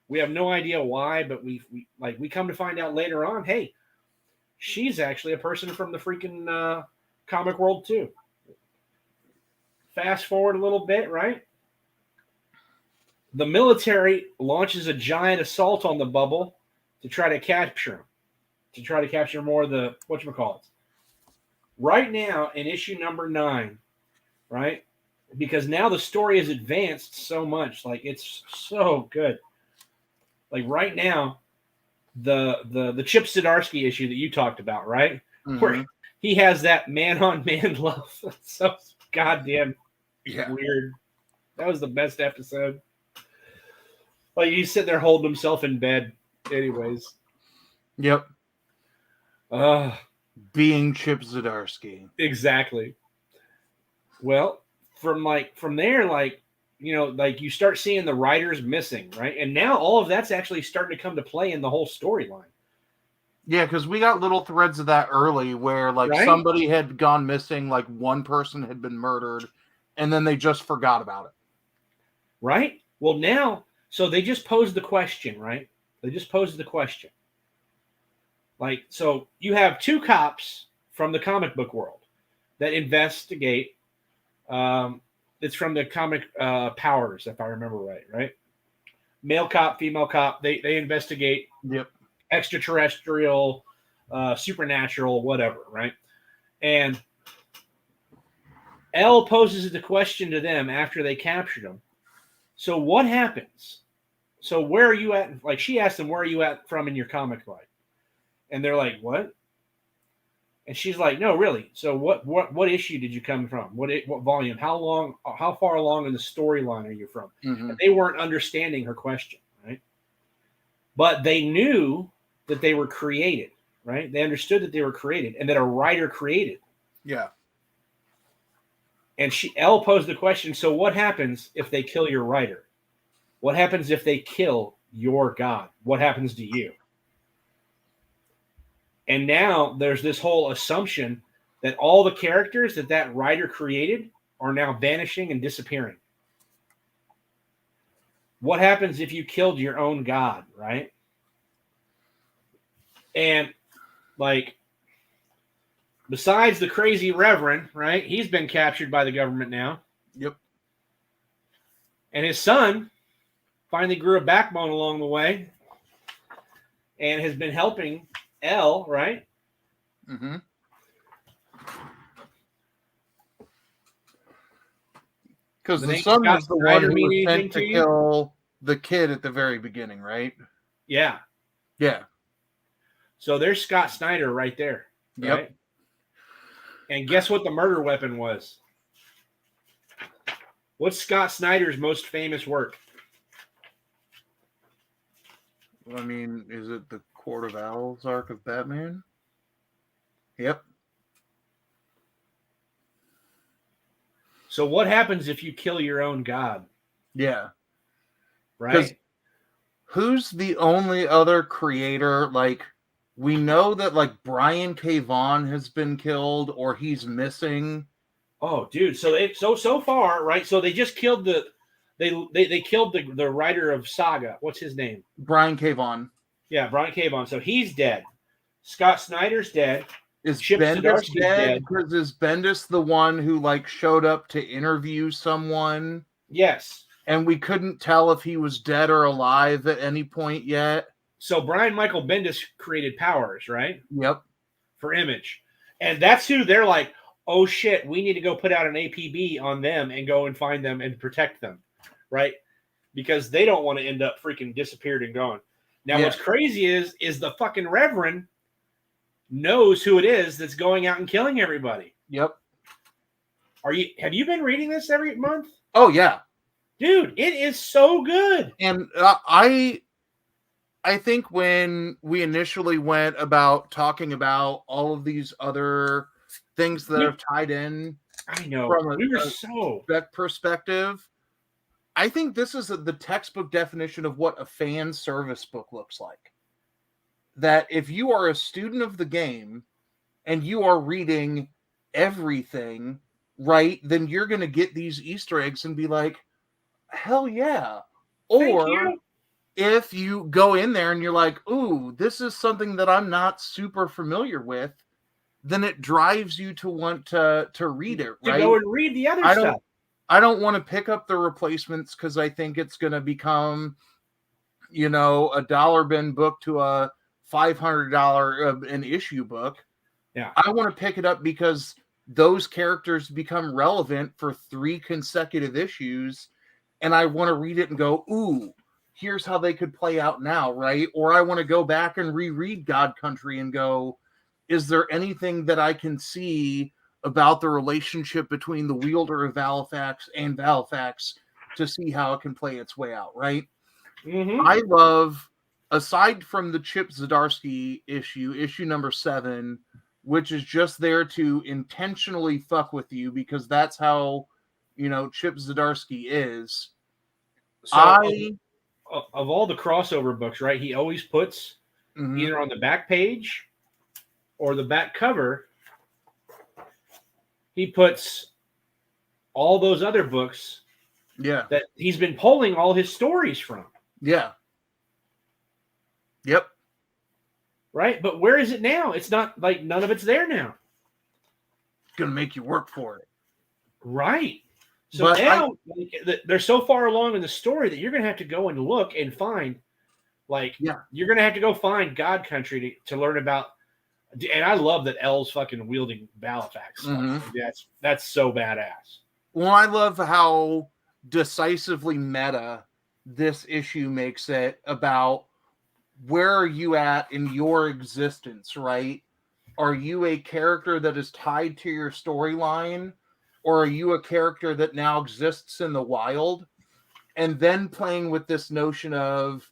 We have no idea why, but we come to find out later on, hey, she's actually a person from the freaking comic world too. Fast forward a little bit, right? The military launches a giant assault on the bubble to try to capture him, to try to capture more of the whatchamacallits. Right now, in issue number 9, right? Because now the story has advanced so much, like it's so good. Like right now, the Chip Zdarsky issue that you talked about, right? Mhm. Where he has that man-on-man love. That's so goddamn weird. That was the best episode. Like he's sitting there holding himself in bed. Anyways. Yep. Being Chip Zdarsky. Exactly. Well, from there, like, you know, like you start seeing the writers missing, right? And now all of that's actually starting to come to play in the whole storyline. Yeah, because we got little threads of that early where like Right? somebody had gone missing, like one person had been murdered, and then they just forgot about it. Right? Well, now, so they just posed the question, right? They just posed the question. Like, so you have 2 cops from the comic book world that investigate. It's from the comic Powers, if I remember right? Male cop, female cop. They investigate extraterrestrial, supernatural, whatever, right? And Elle poses the question to them after they captured him. So what happens? So where are you at? Like she asked them, where are you at from in your comic life? And they're like, what? And she's like, no, really. So what issue did you come from? What volume? How far along in the storyline are you from? Mm-hmm. And they weren't understanding her question, right? But they knew that they were created, right? They understood that they were created and that a writer created. Yeah. And Elle posed the question, so what happens if they kill your writer? What happens if they kill your God? What happens to you? And now there's this whole assumption that all the characters that writer created are now vanishing and disappearing. What happens if you killed your own God, right? And like, besides the crazy Reverend, right? He's been captured by the government now. Yep. And his son finally grew a backbone along the way and has been helping Elle, right? Mm-hmm. Because the son was the one who was sent to kill the kid at the very beginning, right? Yeah. Yeah. So there's Scott Snyder right there. Right? Yep. And guess what the murder weapon was? What's Scott Snyder's most famous work? I mean, is it the Court of Owls arc of Batman? Yep. So what happens if you kill your own God? Yeah. Right? Who's the only other creator? Like, we know that like Brian K. Vaughan has been killed or he's missing. Oh, dude. So far, right? So they just killed they killed the writer of Saga. What's his name? Brian K. Vaughan. Yeah, Brian K. Vaughan. So he's dead. Scott Snyder's dead. Is Chip Bendis Zdarsky's dead? Because is Bendis the one who like showed up to interview someone? Yes. And we couldn't tell if he was dead or alive at any point yet. So Brian Michael Bendis created Powers, right? Yep. For Image. And that's who they're like, oh shit, we need to go put out an APB on them and go and find them and protect them, right? Because they don't want to end up freaking disappeared and gone. Now, what's crazy is the fucking Reverend knows who it is that's going out and killing everybody. Yep. Have you been reading this every month? Oh, yeah. Dude, it is so good. And I think when we initially went about talking about all of these other things that have tied in, I know from we were so that perspective, I think this is the textbook definition of what a fan service book looks like. That if you are a student of the game and you are reading everything, right, then you're going to get these Easter eggs and be like, hell yeah. Or if you go in there and you're like, ooh, this is something that I'm not super familiar with, then it drives you to want to read it, right? To go and read the other stuff. I don't want to pick up the replacements because I think it's going to become, a $1 bin book to a $500 an issue book. Yeah. I want to pick it up because those characters become relevant for 3 consecutive issues, and I want to read it and go, ooh, here's how they could play out now, right? Or I want to go back and reread God Country and go, is there anything that I can see about the relationship between the wielder of Valifax and Valifax to see how it can play its way out, right? Mm-hmm. I love, aside from the Chip Zdarsky issue number 7, which is just there to intentionally fuck with you because that's how, Chip Zdarsky is. So of all the crossover books, right, he always puts either on the back page or the back cover, he puts all those other books that he's been pulling all his stories from. Yeah. Yep. Right? But where is it now? It's not like none of it's there now. It's going to make you work for it. Right. So But now they're so far along in the story that you're going to have to go and look and find, you're going to have to go find God Country to learn about. And I love that L's fucking wielding Valifax. That's so badass. Well, I love how decisively meta this issue makes it about where are you at in your existence, right? Are you a character that is tied to your storyline, or are you a character that now exists in the wild? And then playing with this notion of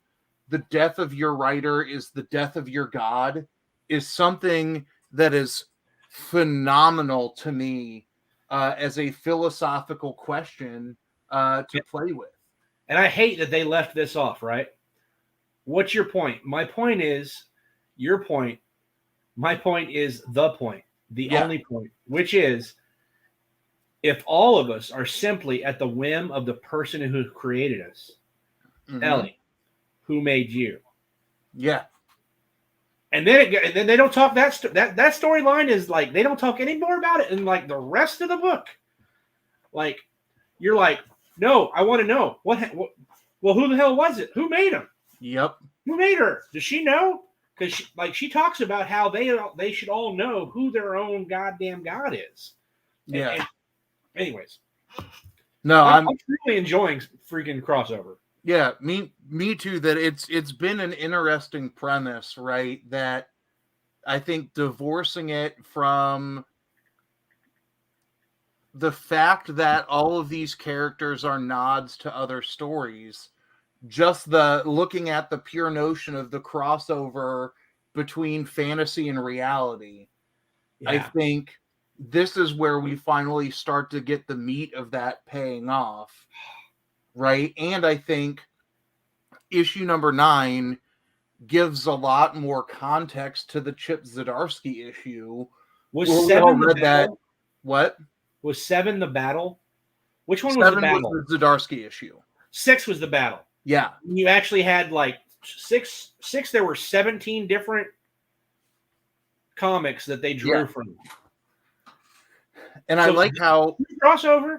the death of your writer is the death of your god is something that is phenomenal to me as a philosophical question to play with. And I hate that they left this off, right? What's your point? My point is your point. My point is the point, the only point, which is if all of us are simply at the whim of the person who created us, Ellie, who made you. Yeah. And then they don't talk that storyline is like they don't talk any more about it in like the rest of the book. Like you're like, no, I want to know what. Well, who the hell was it? Who made him? Yep. Who made her? Does she know? Because she talks about how they should all know who their own goddamn god is. Yeah. Anyways, no, I'm really enjoying freaking crossover. Yeah, me too. That it's been an interesting premise, right? That I think divorcing it from the fact that all of these characters are nods to other stories, just the looking at the pure notion of the crossover between fantasy and reality. Yeah. I think this is where we finally start to get the meat of that paying off. Right. And I think issue number 9 gives a lot more context to the Chip Zdarsky issue. Was 7 the battle? What? Was 7 the battle? Which one was the battle? 7 was the Zdarsky issue. 6 was the battle. Yeah. You actually had like 6 there were 17 different comics that they drew from. And so I like how crossover.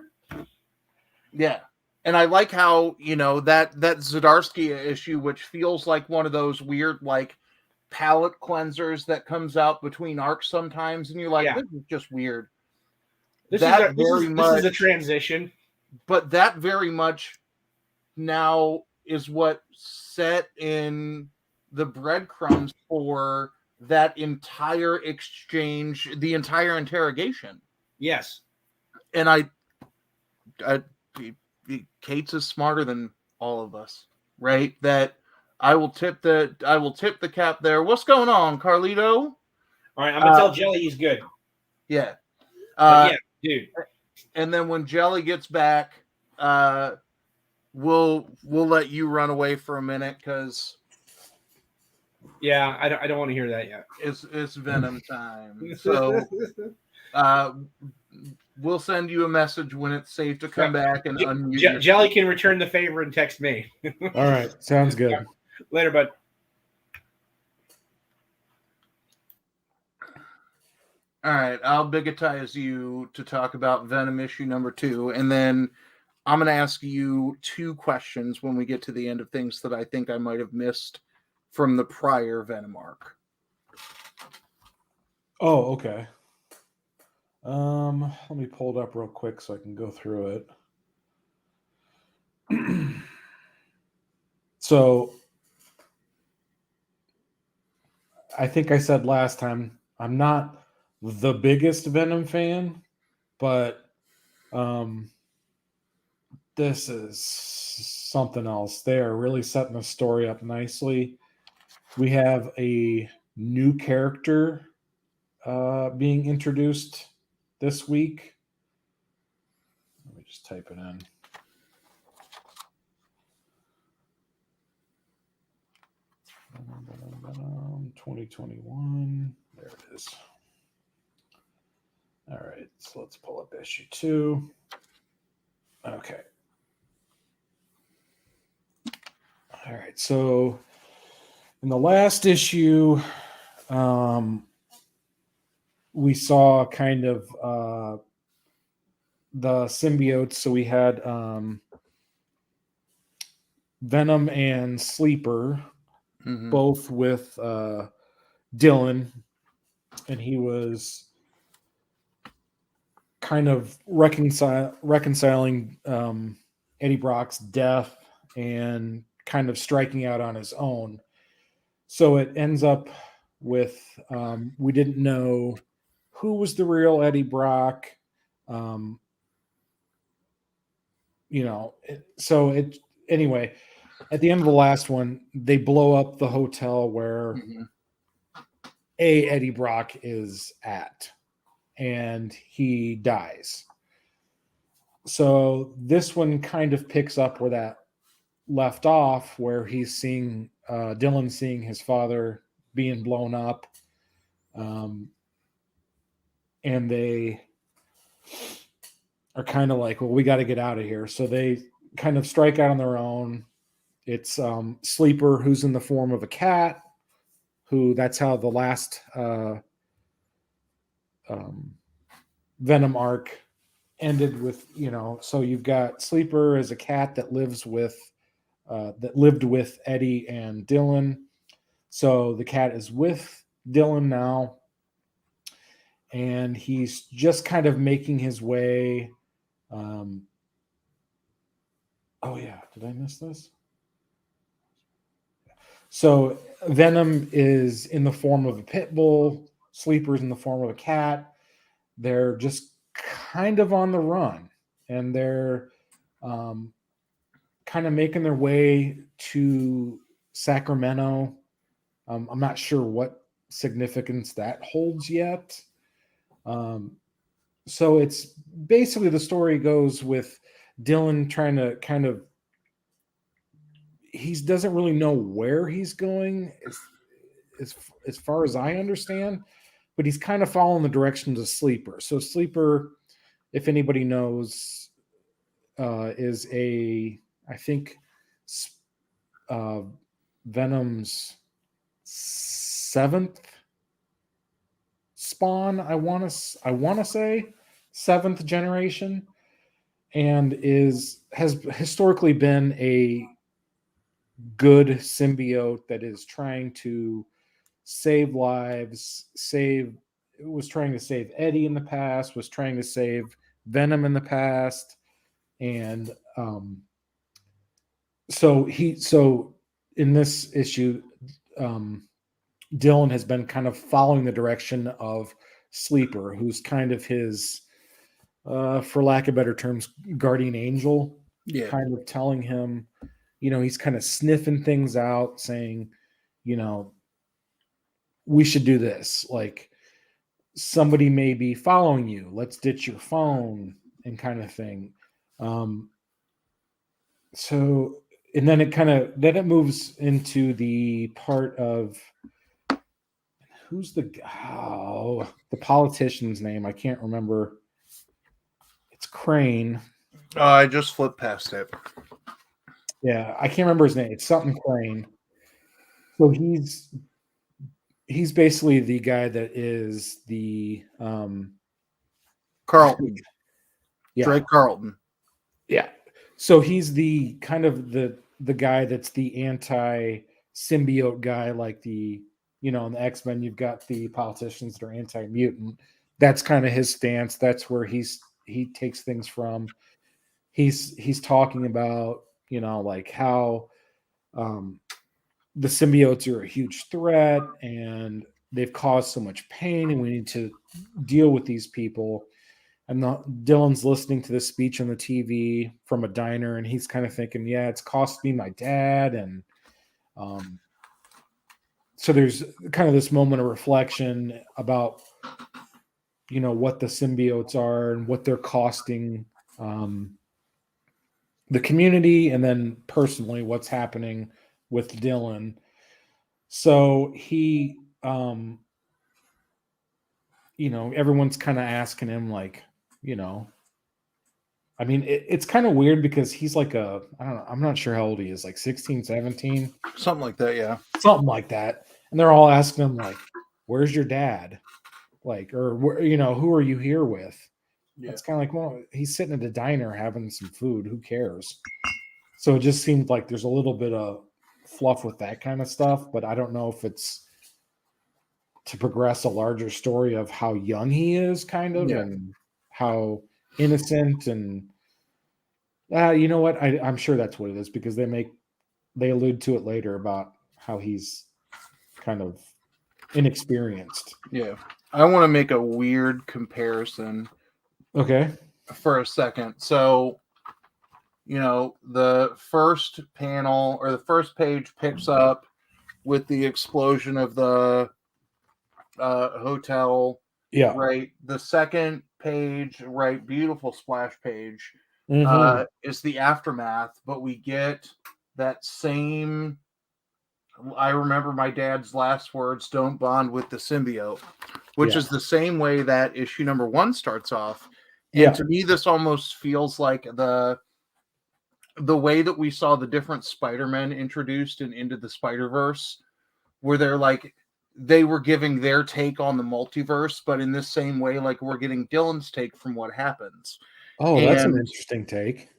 Yeah. And I like how, that Zdarsky issue, which feels like one of those weird, like, palette cleansers that comes out between arcs sometimes, and you're like, this is just weird. This is a transition. But that very much now is what set in the breadcrumbs for that entire exchange, the entire interrogation. Yes. And Kate's is smarter than all of us, right? That I will tip the cap there. What's going on, Carlito? All right, I'm gonna tell Jelly he's good. Yeah. Yeah, dude. And then when Jelly gets back, we'll let you run away for a minute because Yeah, I don't want to hear that yet. it's Venom time. So we'll send you a message when it's safe to come back and unmute your Jelly can return the favor and text me. All right, sounds good. Later, bud. All right, I'll bigotize you to talk about Venom issue number 2, and then I'm going to ask you 2 questions when we get to the end of things that I think I might have missed from the prior Venom arc. Oh, okay. Let me pull it up real quick so I can go through it. So I think I said last time I'm not the biggest Venom fan, but this is something else. They are really setting the story up nicely. We have a new character being introduced this week. Let me just type it in. Venom 2021. There it is. All right, so let's pull up issue 2. Okay. All right, so in the last issue, we saw kind of the symbiotes. So we had Venom and Sleeper, both with Dylan, and he was kind of reconciling Eddie Brock's death and kind of striking out on his own. So it ends up with we didn't know who was the real Eddie Brock. Anyway, at the end of the last one, they blow up the hotel where Eddie Brock is at, and he dies. So this one kind of picks up where that left off, where he's seeing Dylan seeing his father being blown up, and they are kind of like, well, we got to get out of here. So they kind of strike out on their own. It's Sleeper, who's in the form of a cat, who that's how the last Venom arc ended with, so you've got Sleeper as a cat that lived with Eddie and Dylan. So the cat is with Dylan now, and he's just kind of making his way. Oh yeah, did I miss this? So Venom is in the form of a pit bull. Sleeper's in the form of a cat. They're just kind of on the run, and they're kind of making their way to Sacramento. I'm not sure what significance that holds yet. So it's basically the story goes with Dylan trying to kind of, he doesn't really know where he's going as far as I understand, but he's kind of following the directions of Sleeper. So Sleeper, if anybody knows, is I think Venom's 7th spawn. I want to say 7th generation, and has historically been a good symbiote that is trying to save lives. Was trying to save Eddie in the past. Was trying to save Venom in the past, and so in this issue, Dylan has been kind of following the direction of Sleeper, who's kind of his, for lack of better terms, guardian angel. Yeah. Kind of telling him, he's kind of sniffing things out, saying, we should do this. Like, somebody may be following you. Let's ditch your phone, and kind of thing. so and then it moves into the part of who's the politician's name? I can't remember. It's Crane. I just flipped past it. Yeah, I can't remember his name. It's something Crane. So he's basically the guy that is the Carlton. yeah. Drake Carlton. Yeah. So he's the kind of the guy that's the anti-symbiote guy, like the, in the X-Men, you've got the politicians that are anti-mutant. That's kind of his stance. That's where he takes things from. He's talking about, like how the symbiotes are a huge threat and they've caused so much pain and we need to deal with these people. And Dylan's listening to this speech on the TV from a diner, and he's kind of thinking, yeah, it's cost me my dad. And so there's kind of this moment of reflection about, what the symbiotes are and what they're costing the community, and then personally what's happening with Dylan. So he, everyone's kind of asking him, like, I mean, it's kind of weird because he's like I don't know, I'm not sure how old he is, like 16, 17. Something like that, yeah. Something like that. And they're all asking him, like, where's your dad? Like, or, who are you here with? Yeah. It's kind of like, well, he's sitting at a diner having some food. Who cares? So it just seemed like there's a little bit of fluff with that kind of stuff, but I don't know if it's to progress a larger story of how young he is, kind of, and how innocent. And you know what? I'm sure that's what it is, because they allude to it later about how he's kind of inexperienced. Yeah. I want to make a weird comparison. Okay. For a second. So, the first panel or the first page picks up with the explosion of the hotel. Yeah. Right. The second page, right, beautiful splash page, is the aftermath, but we get that same. I remember my dad's last words, "Don't bond with the symbiote," which is the same way that issue number 1 starts off. And to me, this almost feels like the way that we saw the different Spider-Men introduced in Into the Spider-Verse, where they were giving their take on the multiverse, but in this same way, like we're getting Dylan's take from what happens. Oh, that's an interesting take.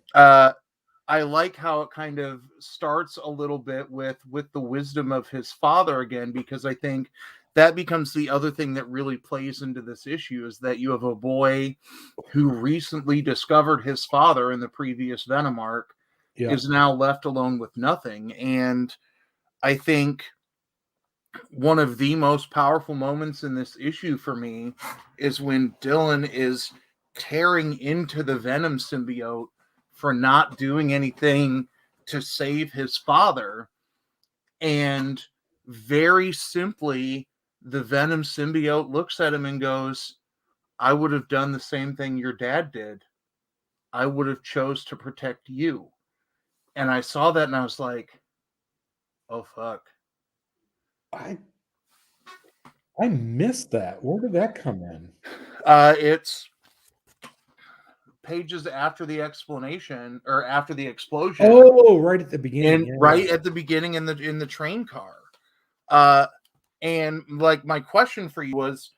I like how it kind of starts a little bit with the wisdom of his father again, because I think that becomes the other thing that really plays into this issue, is that you have a boy who recently discovered his father in the previous Venom arc is now left alone with nothing. And I think one of the most powerful moments in this issue for me is when Dylan is tearing into the Venom symbiote for not doing anything to save his father. And very simply, the Venom symbiote looks at him and goes, I would have done the same thing your dad did. I would have chose to protect you. And I saw that and I was like, oh, fuck. I missed that. Where did that come in? It's pages after the explanation, or after the explosion. Oh, right at the beginning. And right at the beginning in the train car. And like my question for you was,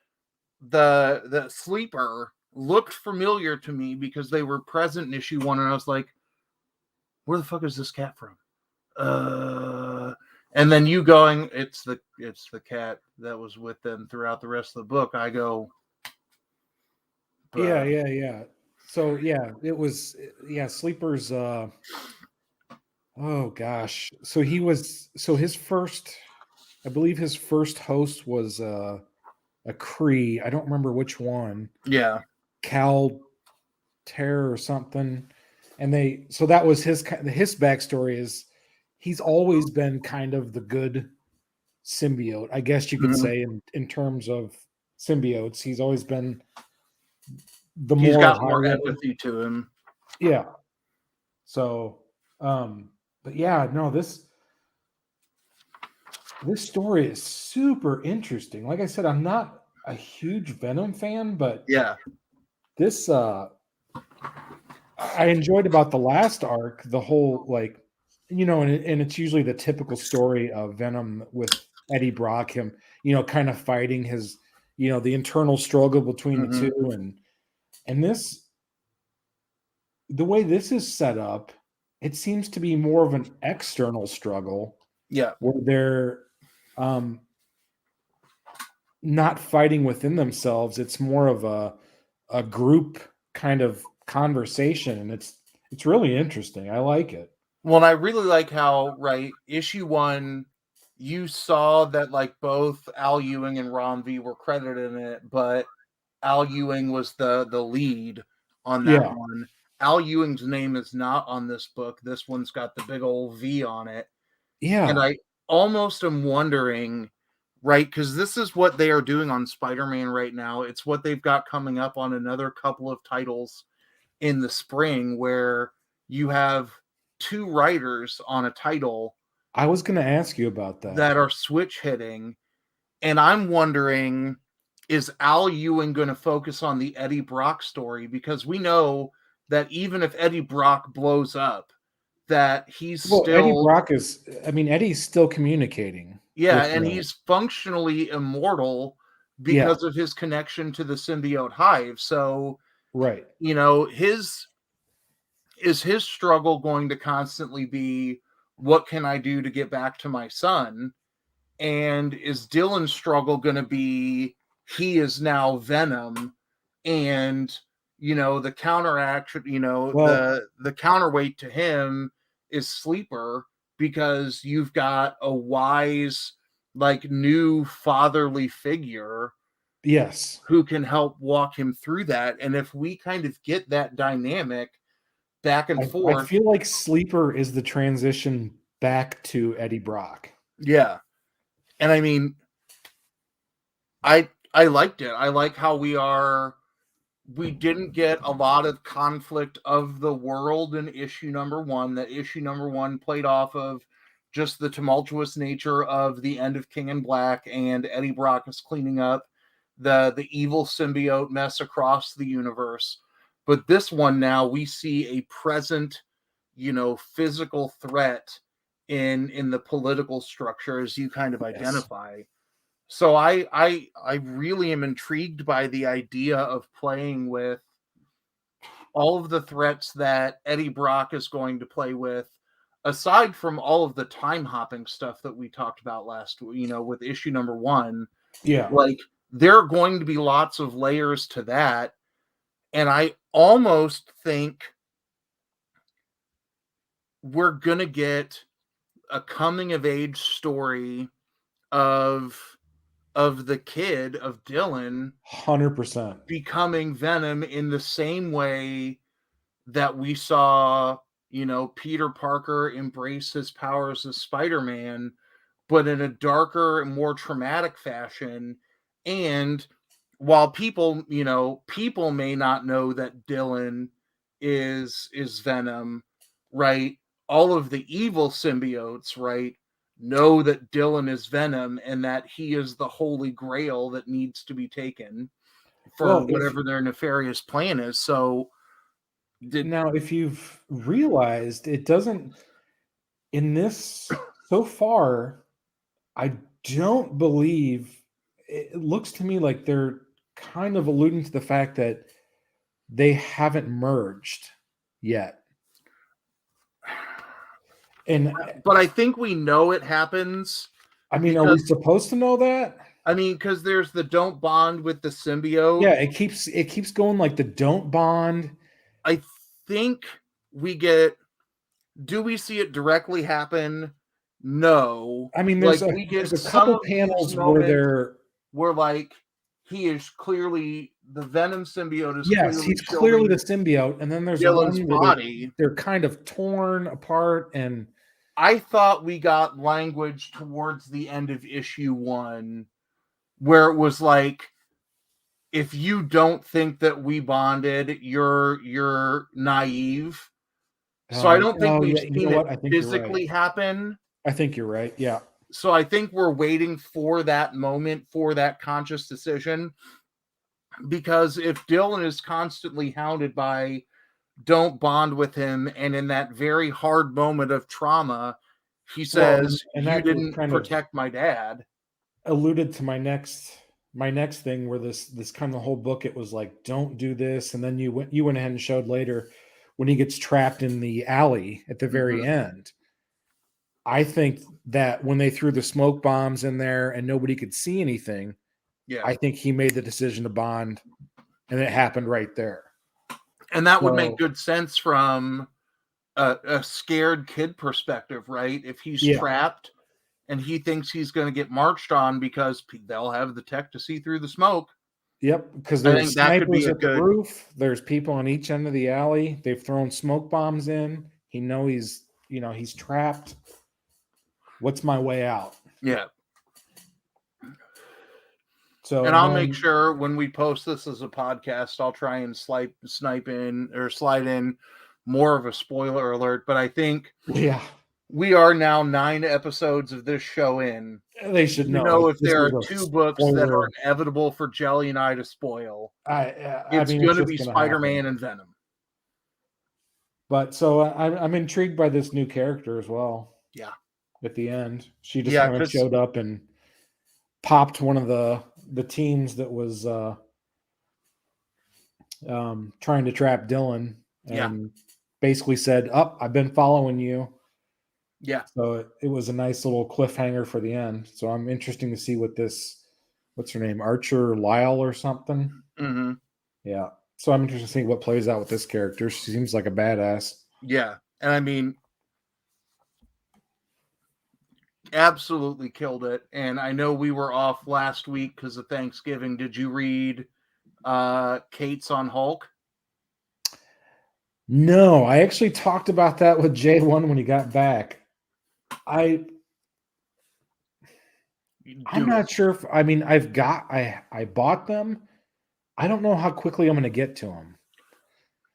the sleeper looked familiar to me because they were present in issue 1, and I was like, where the fuck is this cat from? And then you going, it's the cat that was with them throughout the rest of the book. I go, yeah. So it was Sleeper's. Oh gosh. So his first, I believe his first host was a Cree. I don't remember which one. Yeah, Cal Terror or something. And that was his backstory is he's always been kind of the good symbiote, I guess you could say, in terms of symbiotes. He's always been he's got more empathy to him. Yeah. So But yeah, no, this story is super interesting. Like I said, I'm not a huge Venom fan, but Yeah. this I enjoyed about the last arc, the whole like, and it's usually the typical story of Venom with Eddie Brock, him, kind of fighting his, the internal struggle between the Mhm. two, and this, the way this is set up, it seems to be more of an external struggle Yeah. where they're not fighting within themselves. It's more of a group kind of conversation, and it's really interesting. I like it. Well, and I really like how, right, issue 1, you saw that like both Al Ewing and Ron V were credited in it, but Al Ewing was the lead on that Yeah. one. Al Ewing's name is not on this book. This one's got the big old V on it. Yeah. And I almost am wondering, right, because this is what they are doing on Spider-Man right now. It's what they've got coming up on another couple of titles in the spring, where you have 2 writers on a title I was going to ask you about that. that are switch hitting. And I'm wondering, is Al Ewing going to focus on the Eddie Brock story? Because we know that even if Eddie Brock blows up, that he's Eddie still... Brock is, Eddie's still communicating. Yeah, with and the- he's functionally immortal because of his connection to the symbiote hive. So, right. Is his struggle going to constantly be, what can I do to get back to my son? And is Dylan's struggle going to be, he is now Venom, and the counteraction, the counterweight to him is Sleeper, because you've got a wise, like, new fatherly figure Yes. who can help walk him through that. And if we kind of get that dynamic back and I forth, feel like Sleeper is the transition back to Eddie Brock. yeah. And I mean, I liked it. I like how we didn't get a lot of conflict of the world in issue number 1. That issue number 1 played off of just the tumultuous nature of the end of King in Black, and Eddie Brock is cleaning up the evil symbiote mess across the universe. But this one, now we see a present, physical threat in the political structure, as you kind of identify. So I really am intrigued by the idea of playing with all of the threats that Eddie Brock is going to play with, aside from all of the time hopping stuff that we talked about last, with issue number 1. Yeah. Like, there are going to be lots of layers to that. And I almost think we're going to get a coming of age story of the kid, of Dylan, 100%. becoming Venom, in the same way that we saw, Peter Parker embrace his powers as Spider-Man, but in a darker and more traumatic fashion. And while people may not know that Dylan is Venom, right? All of the evil symbiotes, right, know that Dylan is Venom, and that he is the holy grail that needs to be taken for whatever their nefarious plan is. So now, if you've realized, it doesn't, in this so far, I don't believe, it looks to me like they're kind of alluding to the fact that they haven't merged yet. But I think we know it happens. I mean, are we supposed to know that? I mean, because there's the don't bond with the symbiote. Yeah, it keeps going like the don't bond. I think we get. Do we see it directly happen? No. I mean, there's a couple panels where like he is clearly the Venom symbiote is. Yes, he's clearly the symbiote, and then there's Dylan's one body. They're kind of torn apart, and I thought we got language towards the end of issue 1 where it was like, if you don't think that we bonded, you're naive. So I don't think we've yeah, seen it I think you're physically right. happen. I think you're right. Yeah. So I think we're waiting for that moment, for that conscious decision. Because if Dylan is constantly hounded by don't bond with him, and in that very hard moment of trauma, he says, and you that was didn't kind of protect my dad. alluded to my next thing, where this kind of the whole book, it was like, don't do this, and then you went ahead and showed later when he gets trapped in the alley at the very end. I think that when they threw the smoke bombs in there and nobody could see anything, Yeah. I think he made the decision to bond, and it happened right there. And that would make good sense from a scared kid perspective, right? If he's trapped and he thinks he's going to get marched on because they'll have the tech to see through the smoke. Yep, because I there's think that could be snipers a at the good roof. There's people on each end of the alley. They've thrown smoke bombs in. He's trapped. What's my way out? Yeah. So, and I'll make sure when we post this as a podcast, I'll try and slide in more of a spoiler alert. But I think we are now 9 episodes of this show in. They should know. You know, if there are 2 books that are inevitable for Jelly and I to spoil, it's going to be Spider-Man and Venom. But so I'm intrigued by this new character as well. Yeah. At the end, she just kind of showed up and popped one of the teams that was trying to trap Dylan, and basically said, I've been following you. Yeah. So it was a nice little cliffhanger for the end. So I'm interested to see what what's her name? Archer Lyle or something. Mm-hmm. Yeah. So I'm interested to see what plays out with this character. She seems like a badass. Yeah. And I mean, absolutely killed it. And I know we were off last week because of Thanksgiving. Did you read Kate's on Hulk? No, I actually talked about that with J1 when he got back. I'm not sure if I bought them. I don't know how quickly I'm going to get to them.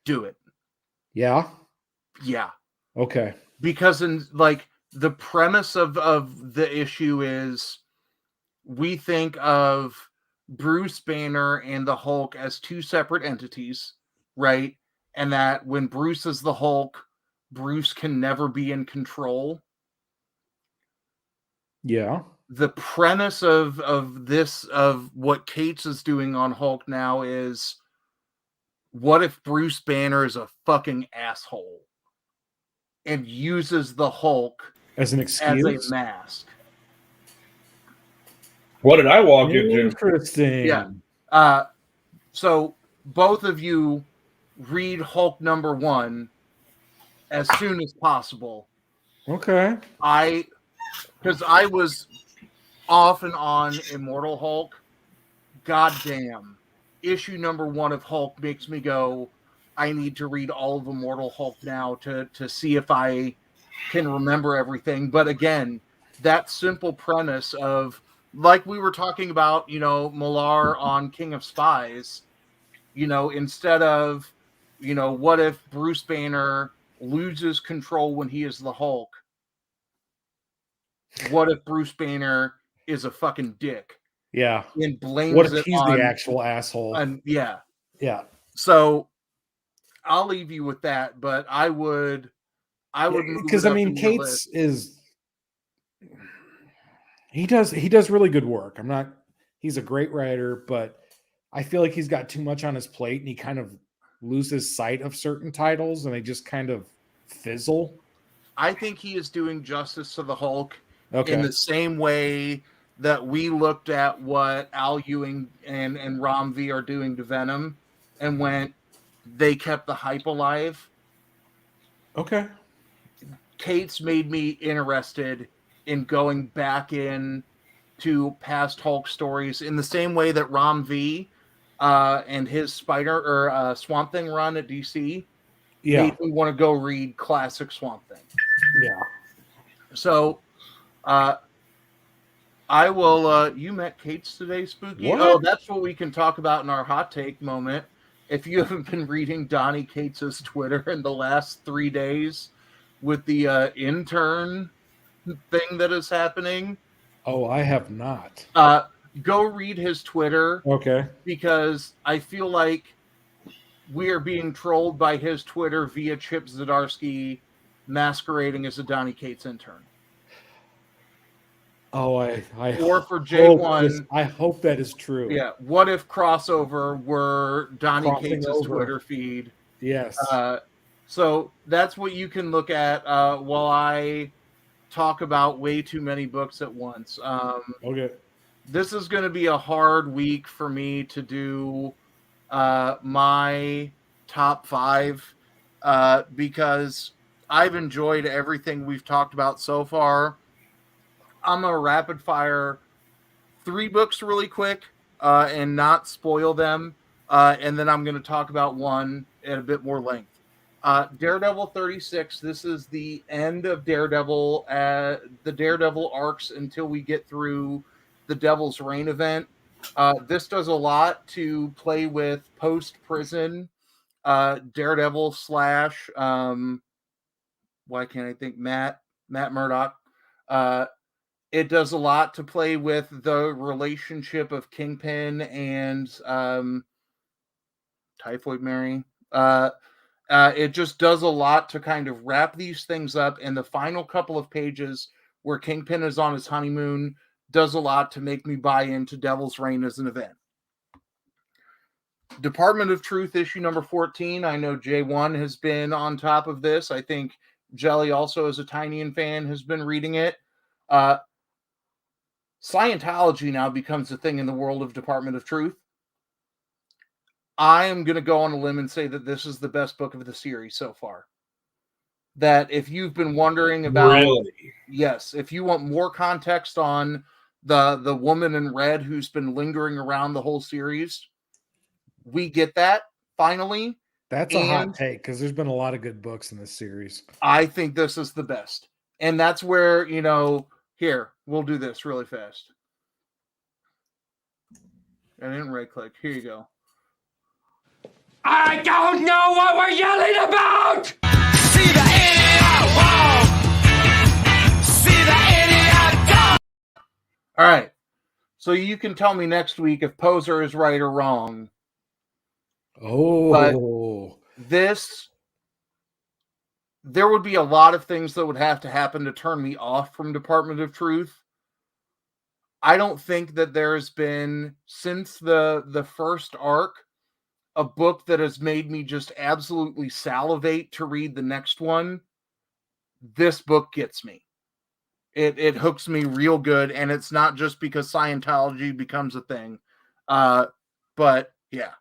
Do it. Yeah. Yeah. Okay. Because the premise of the issue is we think of Bruce Banner and the Hulk as 2 separate entities, right? And that when Bruce is the Hulk, Bruce can never be in control. Yeah. The premise of what Cates is doing on Hulk now is, what if Bruce Banner is a fucking asshole and uses the Hulk as an excuse, as a mask? What did I walk into? Interesting. Yeah. So both of you read Hulk #1 as soon as possible. Okay. Because I was off and on Immortal Hulk. Goddamn. Issue #1 of Hulk makes me go, I need to read all of Immortal Hulk now to see if I can remember everything. But again, that simple premise of, like we were talking about, Millar on King of Spies, instead of, what if Bruce Banner loses control when he is the Hulk? What if Bruce Banner is a fucking dick? Yeah. And blames what if it he's on the actual asshole? Yeah. Yeah. So I'll leave you with that, but I would because Cates he does really good work. He's a great writer, but I feel like he's got too much on his plate and he kind of loses sight of certain titles and they just kind of fizzle. I think he is doing justice to the Hulk in the same way that we looked at what Al Ewing and Ram V are doing to Venom and went, they kept the hype alive. Okay. Cates made me interested in going back in to past Hulk stories in the same way that Ram V and his Swamp Thing run at DC made me want to go read classic Swamp Thing. Yeah. So I will you met Cates today, Spooky? What? Oh, that's what we can talk about in our hot take moment. if you haven't been reading Donnie Cates' Twitter in the last 3 days with the intern thing that is happening, Oh, I have not. go read his Twitter Okay. because I feel like we are being trolled by his Twitter via Chip Zdarsky masquerading as a Donnie Cates intern. Oh, Or for J1, I hope that is true. yeah. What if crossover were Donnie Crossing Cates' over. Twitter feed? Yes. So that's what you can look at while I talk about way too many books at once. Okay. This is going to be a hard week for me to do my top 5 because I've enjoyed everything we've talked about so far. I'm going to rapid fire 3 books really quick and not spoil them. And then I'm going to talk about one at a bit more length. Daredevil 36. This is the end of Daredevil, the Daredevil arcs until we get through the Devil's Reign event. This does a lot to play with post-prison Daredevil / why can't I think Matt Murdock. It does a lot to play with the relationship of Kingpin and Typhoid Mary. It just does a lot to kind of wrap these things up. And the final couple of pages where Kingpin is on his honeymoon does a lot to make me buy into Devil's Reign as an event. Department of Truth issue number 14. I know J1 has been on top of this. I think Jelly, also as a Tynian fan, has been reading it. Scientology now becomes a thing in the world of Department of Truth. I am going to go on a limb and say that this is the best book of the series so far. That if you've been wondering about... Really? Yes, if you want more context on the woman in red who's been lingering around the whole series, we get that, finally. That's a hot take because there's been a lot of good books in this series. I think this is the best. And that's where, here, we'll do this really fast. I didn't right click. Here you go. I don't know what we're yelling about! See the idiot walk! See the idiot go! All right. So you can tell me next week if Poser is right or wrong. Oh. But there would be a lot of things that would have to happen to turn me off from Department of Truth. I don't think that there's been, since the first arc, a book that has made me just absolutely salivate to read the next one. This book gets me. It hooks me real good, and it's not just because Scientology becomes a thing. But yeah.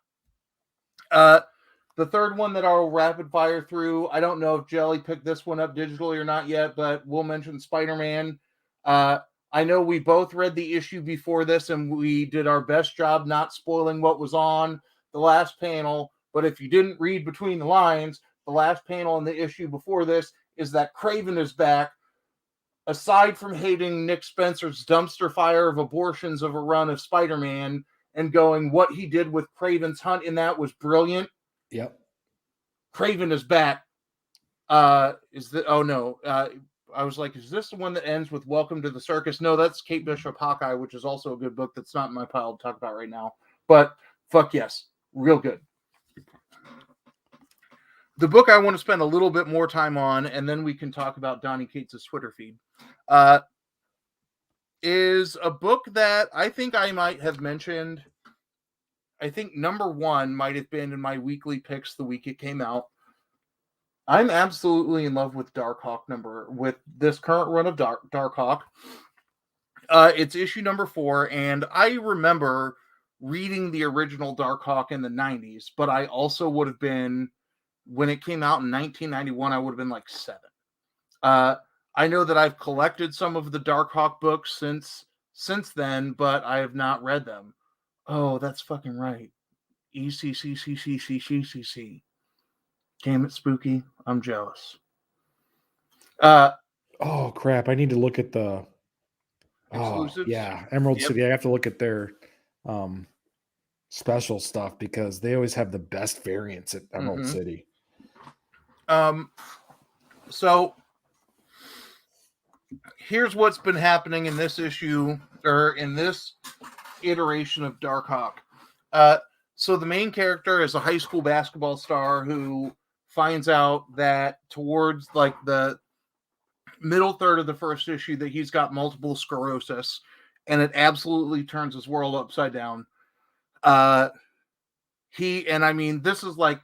The third one that I'll rapid fire through, I don't know if Jelly picked this one up digitally or not yet, but we'll mention Spider-Man. I know we both read the issue before this, and we did our best job not spoiling what was on the last panel. But if you didn't read between the lines, the last panel in the issue before this is that Kraven is back. Aside from hating Nick Spencer's dumpster fire of abortions of a run of Spider-Man and going, what he did with Kraven's hunt in that was brilliant. Yep. Kraven is back. I was like, is this the one that ends with Welcome to the Circus? No, that's Kate Bishop Hawkeye, which is also a good book that's not in my pile to talk about right now. But fuck yes, real good. The book I want to spend a little bit more time on, and then we can talk about Donnie Cates' Twitter feed, is a book that I think I might have mentioned. I think number 1 might have been in my weekly picks the week it came out. I'm absolutely in love with with this current run of Darkhawk. It's issue number 4, and I remember reading the original Darkhawk in the 90s, but I also would have been, when it came out in 1991, I would have been like 7. I know that I've collected some of the Darkhawk books since then, but I have not read them. Oh, that's fucking right. ECCCCCCCC. Damn it, Spooky. I'm jealous. Oh, crap. I need to look at the... Exclusives? Yeah, Emerald City. I have to look at their special stuff because they always have the best variants at Emerald Mhm. City. So here's what's been happening in this issue, or in this iteration of Darkhawk. So the main character is a high school basketball star who finds out that towards like the middle third of the first issue that he's got multiple sclerosis, and it absolutely turns his world upside down. I mean, this is like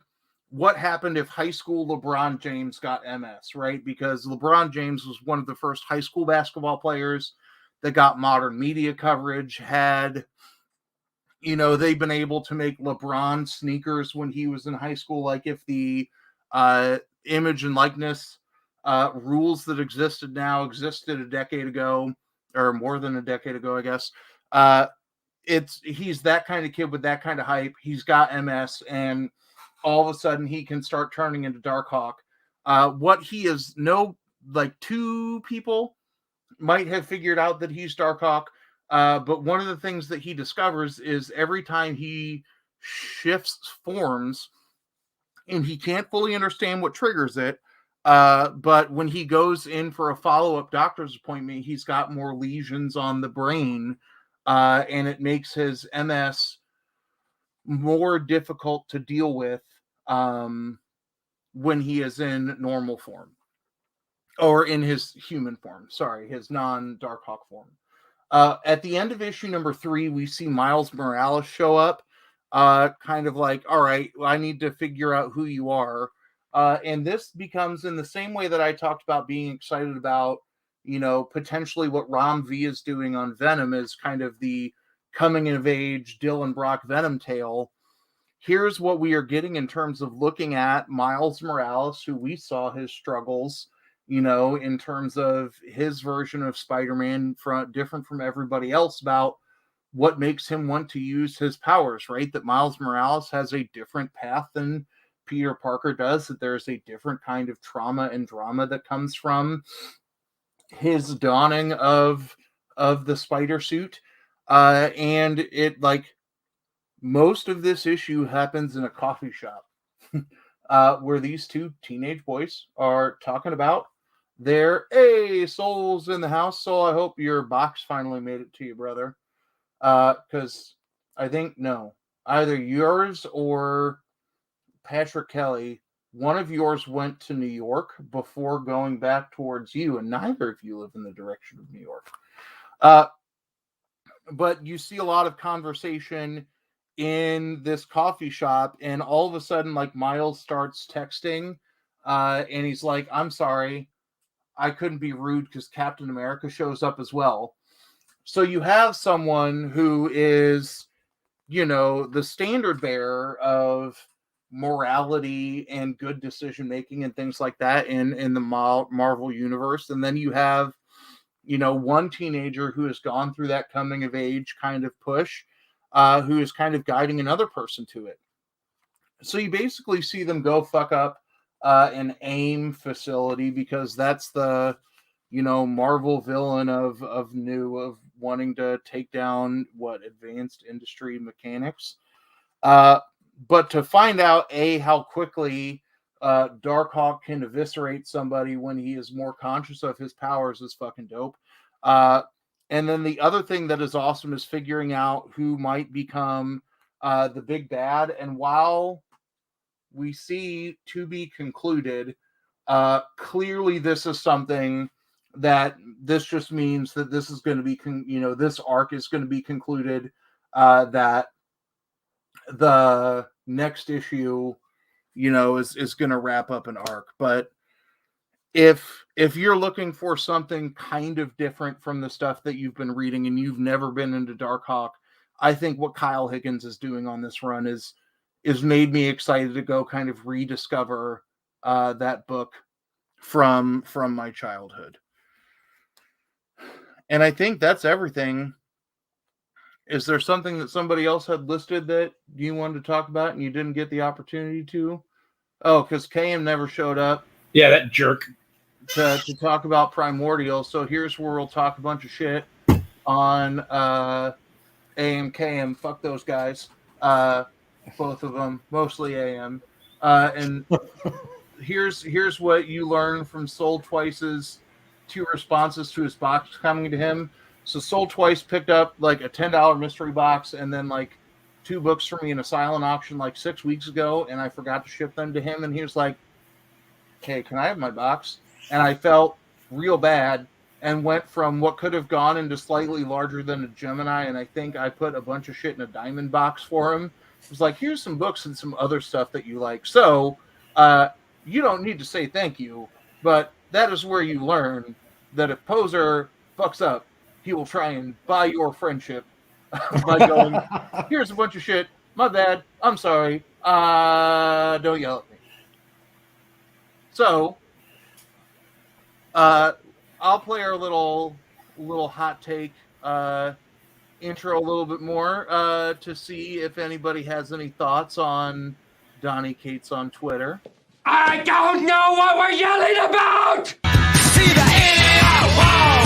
what happened if high school LeBron James got MS, right? Because LeBron James was one of the first high school basketball players that got modern media coverage, had, they've been able to make LeBron sneakers when he was in high school. Like if the image and likeness rules that existed now existed a decade ago, or more than a decade ago, I guess. He's that kind of kid with that kind of hype. He's got MS, and all of a sudden he can start turning into Darkhawk. What he is, two people might have figured out that he's Darkhawk. But one of the things that he discovers is every time he shifts forms, and he can't fully understand what triggers it, but when he goes in for a follow-up doctor's appointment, he's got more lesions on the brain, and it makes his MS more difficult to deal with when he is in normal form, or in his human form. Sorry, his non-Darkhawk form. At the end of issue number 3, we see Miles Morales show up, kind of like, all right, well, I need to figure out who you are. And this becomes, in the same way that I talked about being excited about, potentially what Rom V is doing on Venom is kind of the coming of age Dylan Brock Venom tale. Here's what we are getting in terms of looking at Miles Morales, who we saw his struggles, in terms of his version of Spider-Man, different from everybody else, about what makes him want to use his powers, right? That Miles Morales has a different path than Peter Parker does, that there's a different kind of trauma and drama that comes from his donning of the spider suit. And it, like, most of this issue happens in a coffee shop where these two teenage boys are talking about their souls in the house. So I hope your box finally made it to you, brother. Because I think, no, either yours or Patrick Kelly, one of yours went to New York before going back towards you, and neither of you live in the direction of New York. But you see a lot of conversation in this coffee shop, and all of a sudden, like, Miles starts texting, and he's like, I'm sorry, I couldn't be rude, because Captain America shows up as well. So you have someone who is, the standard bearer of morality and good decision making and things like that in the Marvel universe, and then you have, one teenager who has gone through that coming of age kind of push, who is kind of guiding another person to it. So you basically see them go fuck up an AIM facility, because that's the, Marvel villain of wanting to take down Advanced Industry Mechanics. But to find out how quickly Darkhawk can eviscerate somebody when he is more conscious of his powers is fucking dope. And then the other thing that is awesome is figuring out who might become the big bad. And while we see to be concluded, clearly this is something that this just means that this is going to be, this arc is going to be concluded, that the next issue, is going to wrap up an arc. But if you're looking for something kind of different from the stuff that you've been reading and you've never been into Darkhawk, I think what Kyle Higgins is doing on this run is made me excited to go kind of rediscover that book from my childhood. And I think that's everything. Is there something that somebody else had listed that you wanted to talk about and you didn't get the opportunity to? Oh, because KM never showed up. Yeah, that jerk. To talk about Primordial. So here's where we'll talk a bunch of shit on AMKM. Fuck those guys. both of them, mostly AM. And here's what you learn from Sold Twice's 2 responses to his box coming to him. So Sold Twice picked up like a $10 mystery box and then like 2 books for me in a silent auction like 6 weeks ago, and I forgot to ship them to him, and he was like, "Hey, can I have my box?" And I felt real bad and went from what could have gone into slightly larger than a Gemini, and I think I put a bunch of shit in a diamond box for him. It was like, here's some books and some other stuff that you like. So you don't need to say thank you, but that is where you learn that if Poser fucks up, he will try and buy your friendship by going, here's a bunch of shit. My bad. I'm sorry. Don't yell at me. So, I'll play our little hot take intro a little bit more to see if anybody has any thoughts on Donnie Cates on Twitter. I don't know what we're yelling about! See the idiot wall!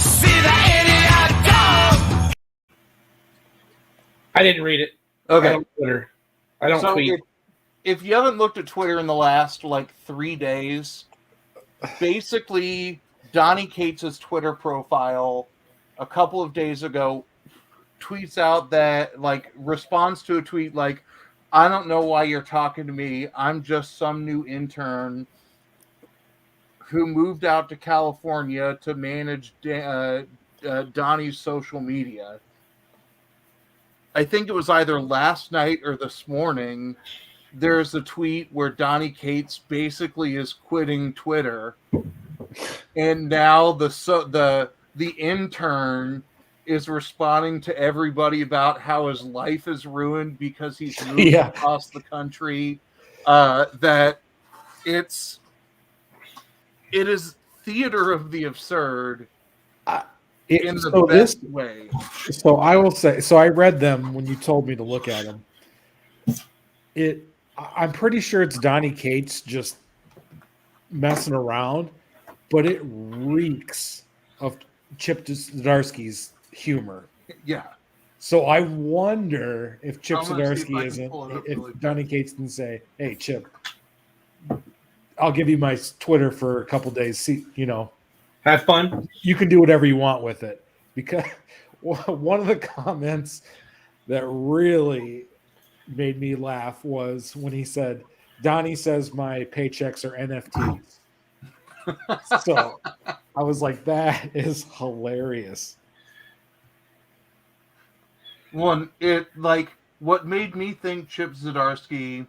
See the idiot dog! I didn't read it. Okay. I don't Twitter. I don't tweet. If you haven't looked at Twitter in the last like 3 days, basically Donnie Cates' Twitter profile a couple of days ago tweets out that like responds to a tweet like, "I don't know why you're talking to me. I'm just some new intern who moved out to California to manage Donnie's social media." I think it was either last night or this morning. There's a tweet where Donnie Cates basically is quitting Twitter, and now the intern is responding to everybody about how his life is ruined because he's moved across the country. That it is theater of the absurd in the best way. So I will say, so I read them when you told me to look at them. I'm pretty sure it's Donnie Cates just messing around, but it reeks of Chip Zdarsky's humor. Yeah. So I wonder if Chip Zdarsky isn't, if really Donnie Cates can say, "Hey, Chip, I'll give you my Twitter for a couple days. See, Have fun. You can do whatever you want with it." Because one of the comments that really made me laugh was when he said, "Donnie says my paychecks are NFTs." So I was like, that is hilarious. What made me think Chip Zdarsky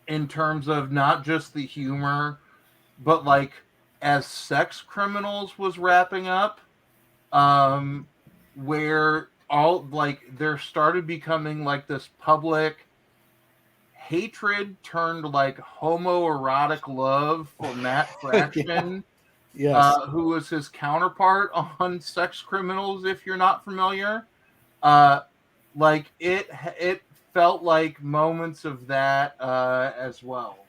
in terms of not just the humor, but like as Sex Criminals was wrapping up, where all like there started becoming like this public hatred turned like homoerotic love for Matt Fraction, who was his counterpart on Sex Criminals. If you're not familiar, like it felt like moments of that as well.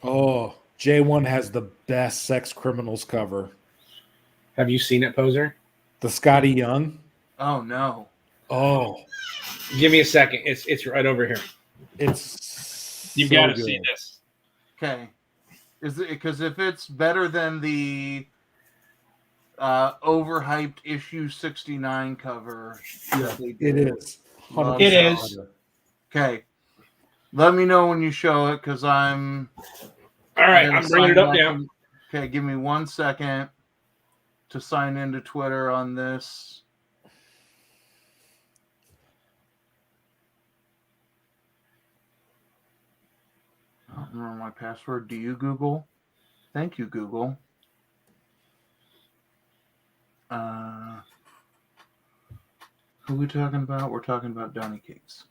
Oh, J1 has the best Sex Criminals cover. Have you seen it, Poser? The Scotty Young. Oh no. Oh, give me a second. It's right over here. You've got to see this. Okay. Is it because if it's better than the overhyped issue 69 cover? Yeah, it is. It is. Okay. Let me know when you show it because I'm. All right, I'm bringing it up now. Okay, give me 1 second to sign into Twitter on this. I don't remember my password. Do you, Google? Thank you, Google. Who are we talking about? We're talking about Donnie Cates.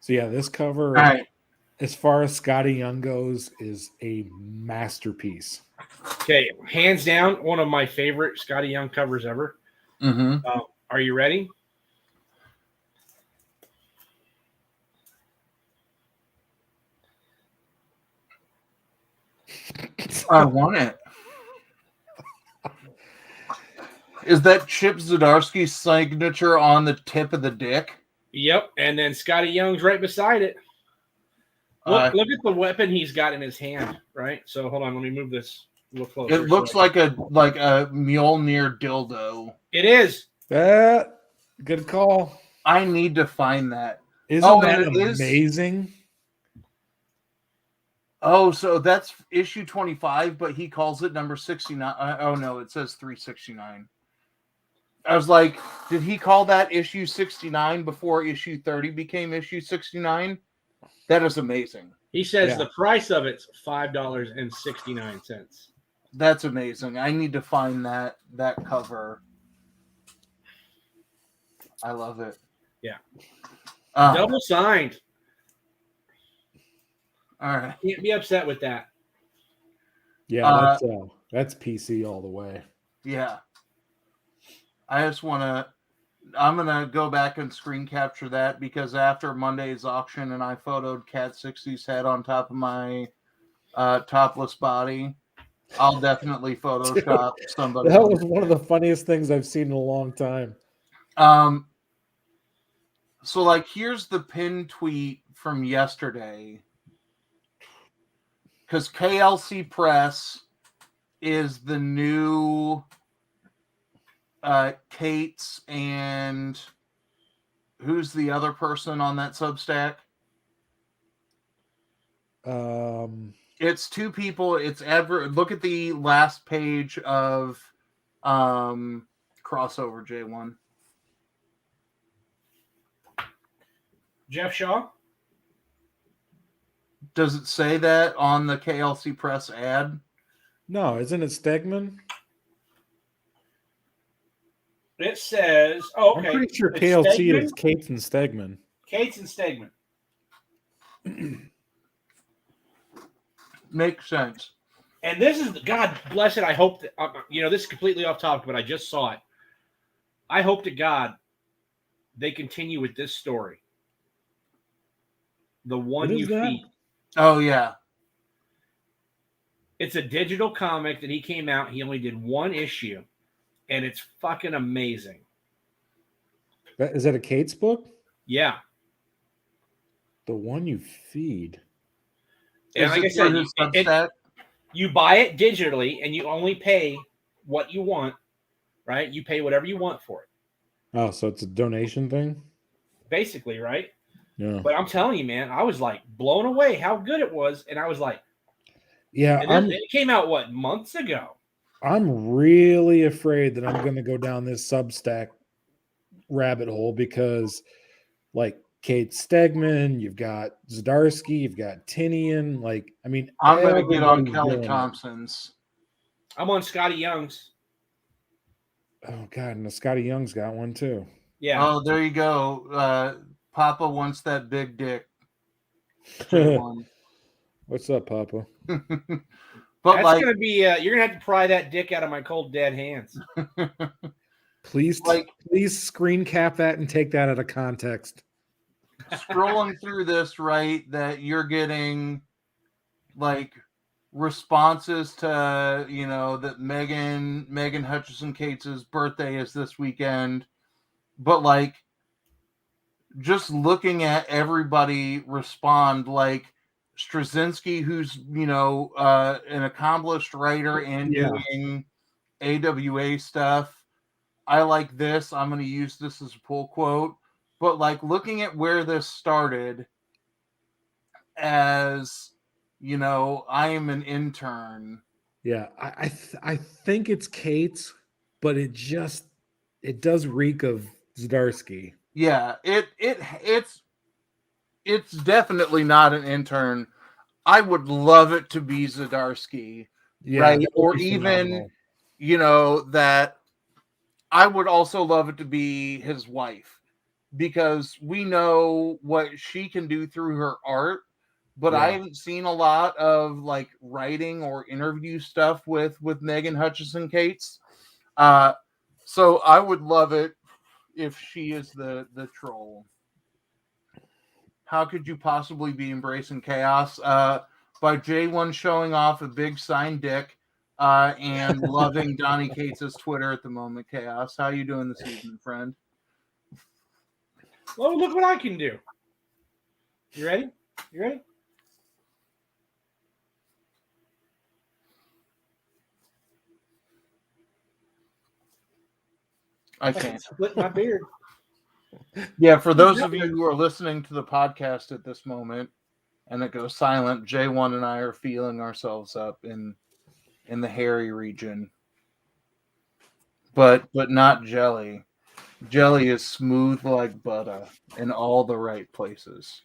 So yeah, this cover, as far as Scotty Young goes, is a masterpiece. Okay, hands down, one of my favorite Scotty Young covers ever. Mm-hmm. Are you ready? I want it. Is that Chip Zdarsky's signature on the tip of the dick? Yep, and then Scotty Young's right beside it. Look at the weapon he's got in his hand, right? So hold on, let me move this a little closer. It looks like a Mjolnir dildo. It is. Good call. I need to find that. Isn't that amazing? Oh, so that's issue 25, but he calls it number 69. Oh no, it says 369. I was like, did he call that issue 69 before issue 30 became issue 69? That is amazing. He says the price of it's $5.69. That's amazing. I need to find that cover. I love it. Yeah. Double signed. All right. Can't be upset with that. Yeah, that's PC all the way. Yeah. I just want to... I'm going to go back and screen capture that because after Monday's auction and I photoed Cat 60's head on top of my topless body, I'll definitely Photoshop somebody. That was one of the funniest things I've seen in a long time. So, like, here's the pinned tweet from yesterday. Because KLC Press is the new Kate's and who's the other person on that Substack? It's two people. It's look at the last page of Crossover J1. Jeff Shaw? Does it say that on the KLC Press ad? No, isn't it Stegman? It says, okay. I'm pretty sure It's KLC Stegman? is Kate's and Stegman. Kate's and Stegman. Makes sense. And this is, God bless it, I hope that, this is completely off topic, but I just saw it. I hope to God they continue with this story. The One You Feed. Oh, yeah. It's a digital comic that he came out. He only did one issue, and it's fucking amazing. Is that a Kate's book? Yeah. The One You Feed. And like I said, you buy it digitally, and you only pay what you want, right? You pay whatever you want for it. Oh, so it's a donation thing? Basically, right? Yeah. But I'm telling you, man, I was like blown away how good it was, and I was like, yeah, it came out months ago. I'm really afraid that I'm going to go down this Substack rabbit hole because, like, Kate Stegman, you've got Zdarsky, you've got Tinian. Like, I mean, I'm going to get on Kelly Thompson's. I'm on Scotty Young's. Oh God, and Scotty Young's got one too. Yeah. Oh, there you go. Papa wants that big dick. What's up, Papa? But that's like, gonna be you're gonna have to pry that dick out of my cold dead hands. Please screen cap that and take that out of context. Scrolling through this, right, that you're getting like responses to, that Megan Hutchinson Cates' birthday is this weekend, but like just looking at everybody respond, like Straczynski, who's an accomplished writer and doing AWA stuff. I like this. I'm going to use this as a pull quote. But like looking at where this started as, I am an intern. Yeah, I think it's Kate's, but it does reek of Zdarsky. Yeah, it's definitely not an intern. I would love it to be Zdarsky, right? Or even, that I would also love it to be his wife, because we know what she can do through her art, but I haven't seen a lot of like writing or interview stuff with Megan Hutchinson Cates. So I would love it if she is the troll. How could you possibly be embracing chaos? by J1 showing off a big signed dick and loving Donnie Cates' Twitter at the moment. Chaos, how you doing this evening, friend? Well, look what I can do. You ready? You ready? I can't. Split my beard. Yeah, for those of you who are listening to the podcast at this moment and it goes silent, J1 and I are feeling ourselves up in the hairy region. But not jelly. Jelly is smooth like butter in all the right places.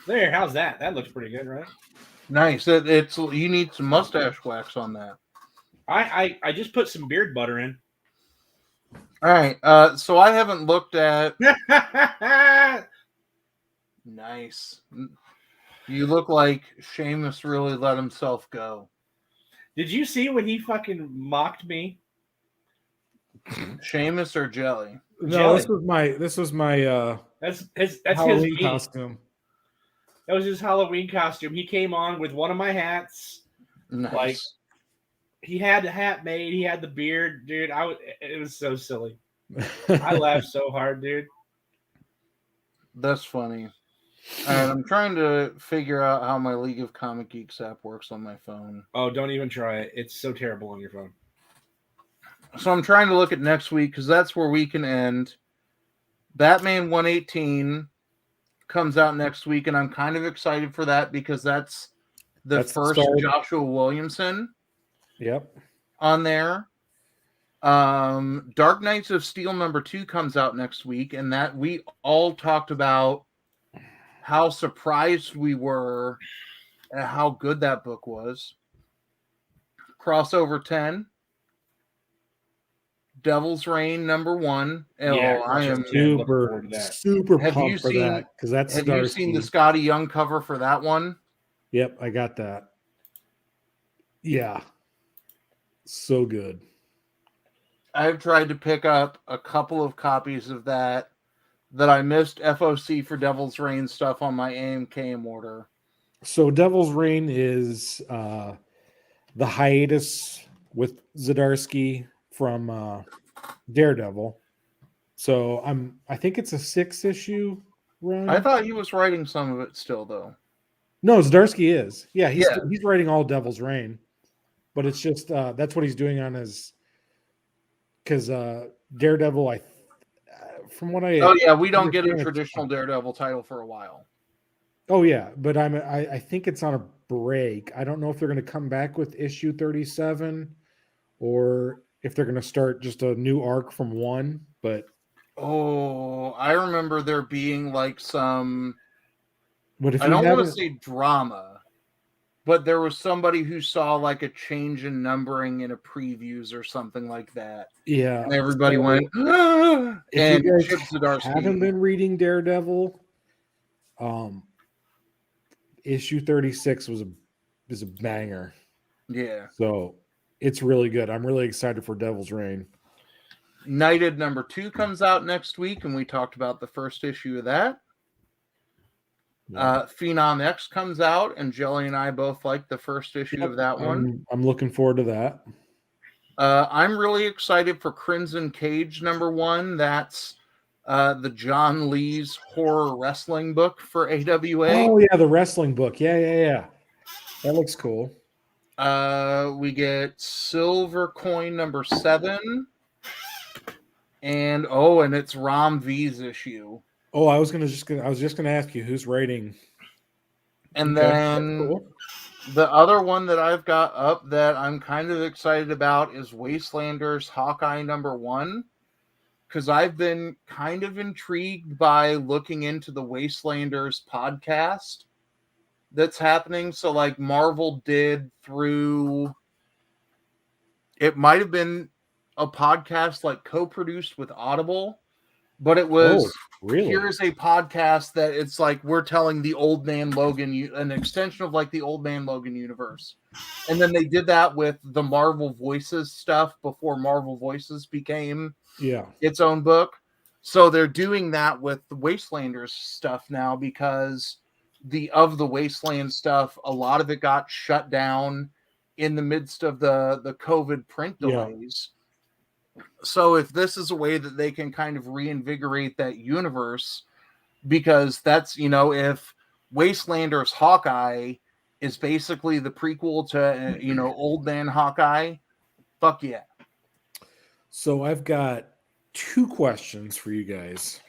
There, how's that? That looks pretty good, right? Nice. It's you need some mustache wax on that. I just put some beard butter in. All right. So I haven't looked at. Nice. You look like Seamus really let himself go. Did you see when he fucking mocked me? Seamus or Jelly? No, Jelly. this was my That's Halloween his costume. That was his Halloween costume. He came on with one of my hats. Nice. Like he had the hat made. He had the beard, dude. It was so silly. I laughed so hard, dude. That's funny. All right, I'm trying to figure out how my League of Comic Geeks app works on my phone. Oh, don't even try it. It's so terrible on your phone. So I'm trying to look at next week because that's where we can end. Batman 118 comes out next week, and I'm kind of excited for that because that's the first Joshua Williamson. Yep. On there. Dark Knights of Steel #2 comes out next week, and that we all talked about how surprised we were at how good that book was. Crossover 10. Devil's Reign #1. Yeah, I am super pumped for that because that's. Have you seen the Scotty Young cover for that one? Yep, I got that. Yeah, so good. I've tried to pick up a couple of copies of that I missed FOC for Devil's Reign stuff on my AMK order. So Devil's Reign is the hiatus with Zdarsky from Daredevil. So I think it's a 6-issue run. I thought he was writing some of it still though. No, Zdarsky is. Yeah, he's writing all Devil's Reign. But it's just that's what he's doing on his because Daredevil from what I we don't get a traditional Daredevil title for a while. Oh yeah, but I think it's on a break. I don't know if they're going to come back with issue 37 or if they're going to start just a new arc from 1, but I remember there being like some but if I don't want to say drama, but there was somebody who saw like a change in numbering in a previews or something like that. Yeah. And everybody went, ah! If you guys Chip Zdarsky haven't been reading Daredevil, issue 36 is a banger. Yeah. So it's really good. I'm really excited for Devil's Reign. Knighted #2 comes out next week, and we talked about the first issue of that. Yeah. Phenom X comes out, and Jelly and I both like the first issue of that one. I'm looking forward to that. I'm really excited for Crimson Cage #1. That's the John Lee's horror wrestling book for AWA. Oh yeah, the wrestling book. Yeah. That looks cool. We get Silver Coin #7. And it's Rom V's issue. Oh, I was just gonna ask you who's writing. And Okay, then cool. The other one that I've got up that I'm kind of excited about is Wastelanders Hawkeye #1. Because I've been kind of intrigued by looking into the Wastelanders podcast that's happening. So like Marvel did through, it might have been a podcast like co-produced with Audible, but it was really? Here's a podcast that it's like we're telling the Old Man Logan, an extension of like the Old Man Logan universe. And then they did that with the Marvel Voices stuff before Marvel Voices became its own book. So they're doing that with the Wastelanders stuff now because the Wasteland stuff, a lot of it got shut down in the midst of the COVID print Yeah. delays. So if this is a way that they can kind of reinvigorate that universe, because that's, if Wastelanders Hawkeye is basically the prequel to, Old Man Hawkeye, fuck yeah. So I've got 2 questions for you guys.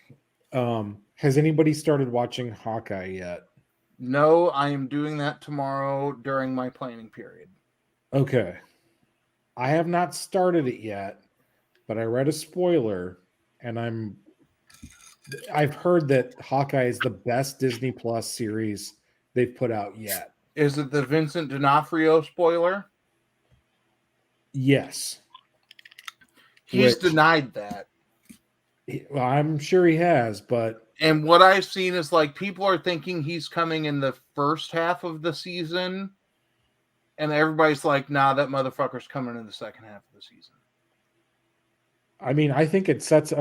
Has anybody started watching Hawkeye yet? No, I am doing that tomorrow during my planning period. Okay. I have not started it yet, but I read a spoiler and I've heard that Hawkeye is the best Disney Plus series they've put out yet. Is it the Vincent D'Onofrio spoiler? Yes. He's denied that. Well, I'm sure he has, but... And what I've seen is like people are thinking he's coming in the first half of the season. And everybody's like, nah, that motherfucker's coming in the second half of the season. I mean, I think it sets...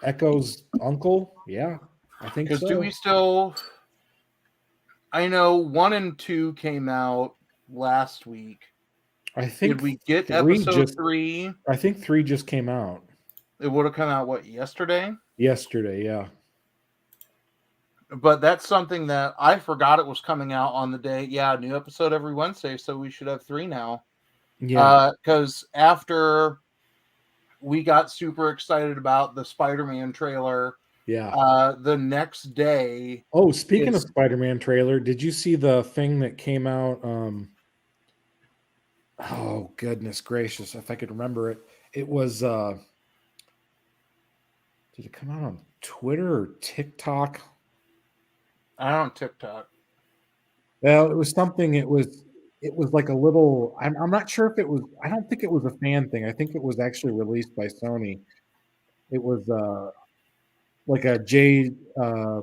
Echo's uncle? Yeah, I think so. Because do we still... I know 1 and 2 came out last week. I think Did we get 3 episode 3? I think 3 just came out. It would have come out, what, yesterday? Yesterday, yeah. But that's something that I forgot it was coming out on the day. Yeah, new episode every Wednesday, so we should have 3 now. Yeah. Because after we got super excited about the Spider-Man trailer, the next day... Oh, speaking of Spider-Man trailer, did you see the thing that came out... Oh, goodness gracious. If I could remember it. It was, did it come out on Twitter or TikTok? I don't TikTok. Well, it was something, it was like a little, I'm not sure if it was, I don't think it was a fan thing. I think it was actually released by Sony. It was like a Jonah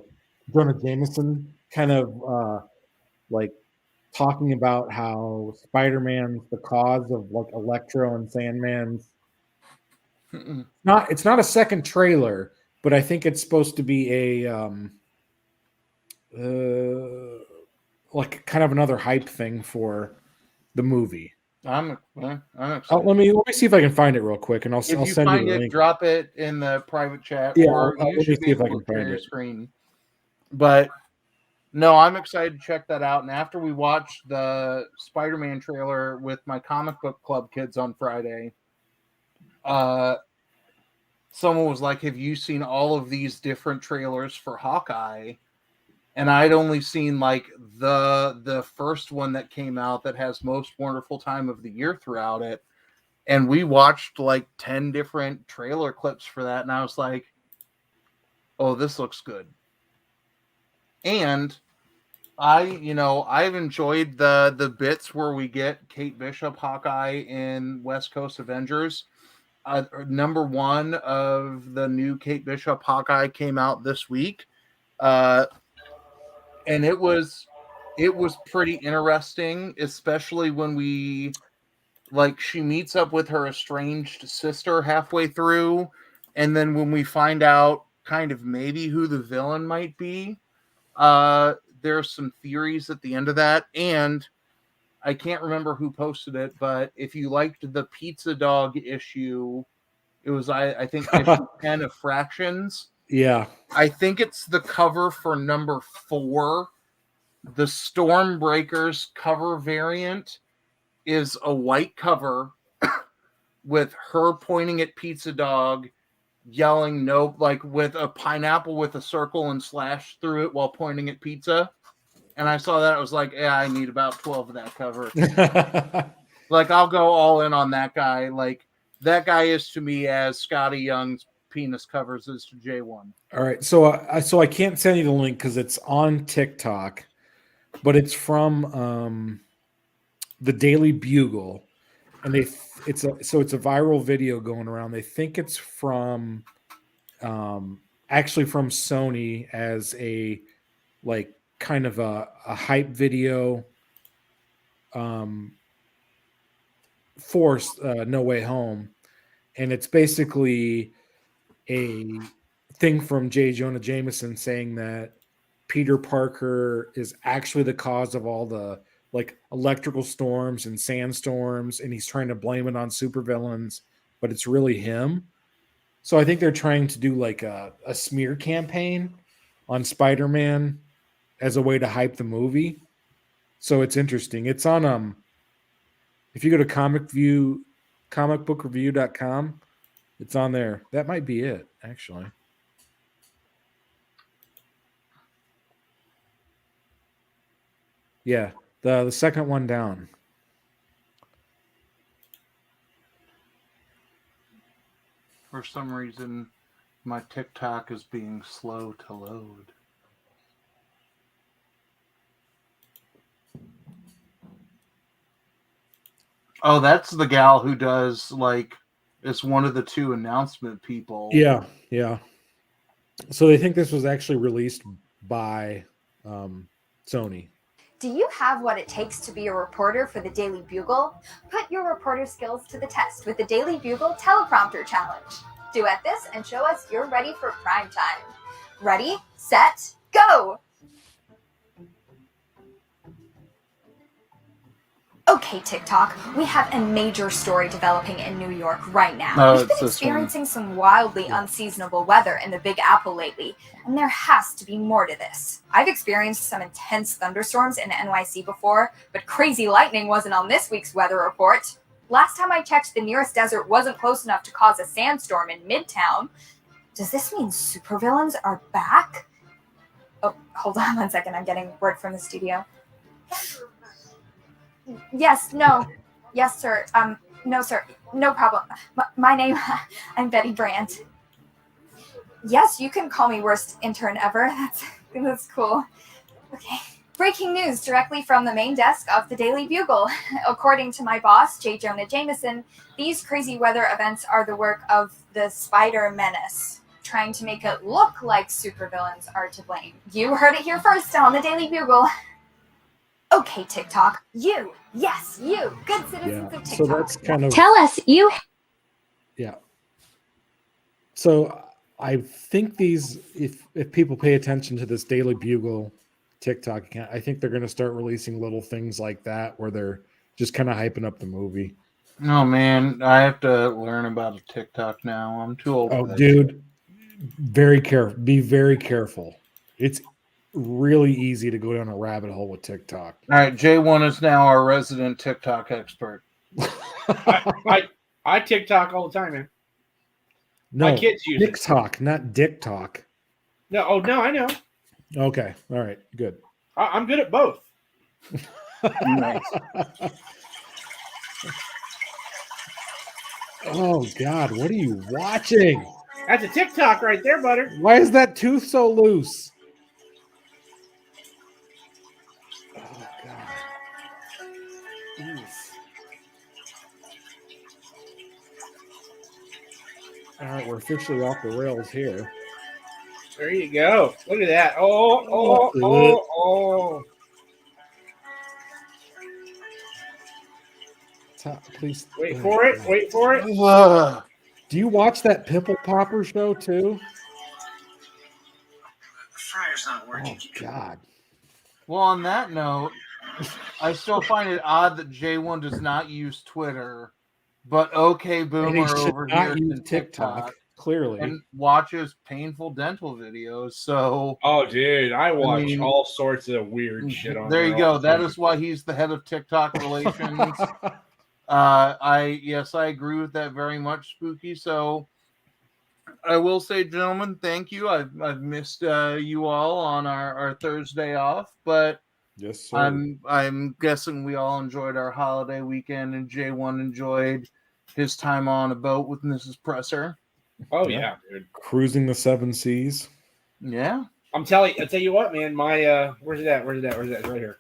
Jameson kind of like talking about how Spider-Man's the cause of like Electro and Sandman's. It's not a second trailer, but I think it's supposed to be a like kind of another hype thing for the movie. I'm excited. Let me see if I can find it real quick, and I'll send you the link. Drop it in the private chat. Yeah, or let you me should see be if I able can to share find your it. screen. But no, I'm excited to check that out. And after we watched the Spider-Man trailer with my comic book club kids on Friday, someone was like, "Have you seen all of these different trailers for Hawkeye?" And I'd only seen like the first one that came out that has Most Wonderful Time of the Year throughout it. And we watched like 10 different trailer clips for that. And I was like, oh, this looks good. And I've enjoyed the bits where we get Kate Bishop Hawkeye in West Coast Avengers. Number 1 of the new Kate Bishop Hawkeye came out this week. And it was pretty interesting, especially when she meets up with her estranged sister halfway through. And then when we find out kind of maybe who the villain might be, there's some theories at the end of that. And I can't remember who posted it, but if you liked the Pizza Dog issue, it was, I think, issue 10 of Fractions. Yeah. I think it's the cover for number 4. The Stormbreakers cover variant is a white cover with her pointing at Pizza Dog, yelling no, like with a pineapple with a circle and slash through it while pointing at pizza. And I saw that. I was like, yeah, I need about 12 of that cover. Like, I'll go all in on that guy. Like, that guy is to me as Scotty Young's penis covers is to J1. All right. So I can't send you the link because it's on TikTok, but it's from the Daily Bugle. And it's a viral video going around. They think it's from actually from Sony as a like kind of a hype video for No Way Home. and it's basically a thing from J. Jonah Jameson saying that Peter Parker is actually the cause of all the like electrical storms and sandstorms, and he's trying to blame it on supervillains, but it's really him. So I think they're trying to do like a smear campaign on Spider-Man as a way to hype the movie. So it's interesting. It's on if you go to comicbookreview.com, it's on there. That might be it, actually. Yeah, the second one down. For some reason, my TikTok is being slow to load. Oh, that's the gal who does, like, is one of the two announcement people. Yeah. So they think this was actually released by Sony. Do you have what it takes to be a reporter for the Daily Bugle? Put your reporter skills to the test with the Daily Bugle Teleprompter Challenge. Duet this and show us you're ready for prime time. Ready, set, go! Okay, TikTok, we have a major story developing in New York right now. We've been experiencing some wildly unseasonable weather in the Big Apple lately, and there has to be more to this. I've experienced some intense thunderstorms in NYC before, but crazy lightning wasn't on this week's weather report. Last time I checked, the nearest desert wasn't close enough to cause a sandstorm in Midtown. Does this mean supervillains are back? Oh, hold on 1 second, I'm getting word from the studio. Yes, no. Yes, sir. No, sir. No problem. My name, I'm Betty Brandt. Yes, you can call me worst intern ever. That's cool. Okay. Breaking news directly from the main desk of the Daily Bugle. According to my boss, J. Jonah Jameson, these crazy weather events are the work of the Spider Menace, trying to make it look like supervillains are to blame. You heard it here first on the Daily Bugle. Okay, TikTok. You. Yes, you. Good citizens of TikTok. So that's kind of... Tell us you... Yeah. So I think these, if people pay attention to this Daily Bugle TikTok account, I think they're going to start releasing little things like that where they're just kind of hyping up the movie. Oh, man. I have to learn about a TikTok now. I'm too old for that. Dude. Very careful. Be very careful. It's really easy to go down a rabbit hole with TikTok. All right, J1 is now our resident TikTok expert. I TikTok all the time, man. No, my kids use TikTok, not Dick Talk. No, I know. Okay, all right, good. I'm good at both. Nice. Oh God, what are you watching? That's a TikTok right there, butter. Why is that tooth so loose? Oh God. Oof. All right, we're officially off the rails here. There you go. Look at that. Oh. Please Wait for it. Do you watch that Pimple Popper show too? The fryer's not working. Oh God. Well, on that note, I still find it odd that J1 does not use Twitter, but OK Boomer over here use in TikTok clearly and watches painful dental videos. So, oh, dude, I watch all sorts of weird shit on there. You go. That is why he's the head of TikTok relations. I agree with that very much, Spooky. So I will say, gentlemen, thank you. I've missed you all on our Thursday off, but yes, sir. I'm guessing we all enjoyed our holiday weekend, and J1 enjoyed his time on a boat with Mrs. Presser. Oh yeah, dude. Cruising the seven seas. Yeah. I'll tell you what, man. My where's it at? It's right here.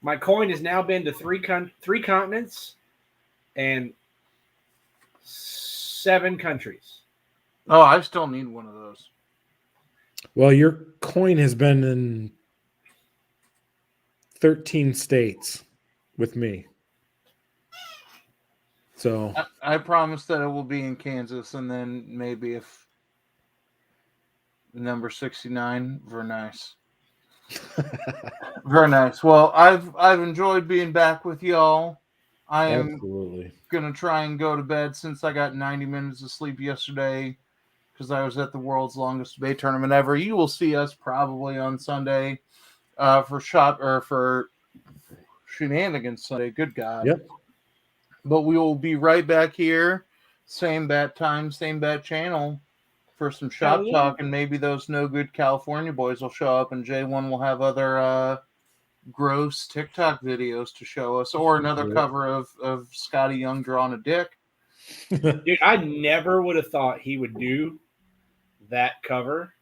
My coin has now been to three continents and 7 countries. Oh, I still need one of those. Well, your coin has been in 13 states. with me. So I promise that it will be in Kansas, and then maybe if number 69, very nice. Very nice. Well, I've enjoyed being back with y'all. I am absolutely gonna try and go to bed since I got 90 minutes of sleep yesterday because I was at the world's longest debate tournament ever. You will see us probably on Sunday for Shenanigans Sunday. Good God. Yep. But we will be right back here, same bat time, same bat channel, for some shop Hell yeah. talk, and maybe those no good California boys will show up, and J1 will have other gross TikTok videos to show us, or another cover of Scotty Young drawing a dick. Dude, I never would have thought he would do that cover.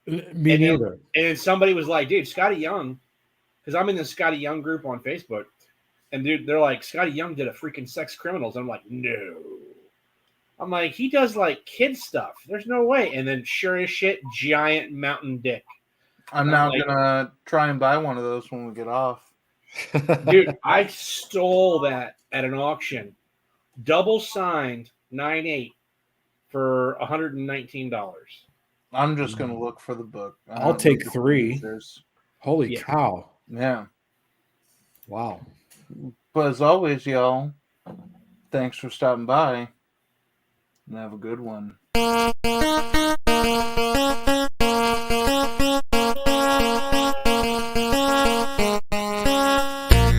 Me neither. And then somebody was like, dude, Scotty Young, because I'm in the Scotty Young group on Facebook, and dude, they're like, Scotty Young did a freaking Sex Criminals. I'm like, no. I'm like, he does like kid stuff. There's no way. And then sure as shit, giant mountain dick. I'm now gonna try and buy one of those when we get off. Dude, I stole that at an auction. Double signed 9/8 for $119. I'm just gonna look for the book. I'll take 3. Holy cow. Yeah. Wow. But as always, y'all, thanks for stopping by. And have a good one.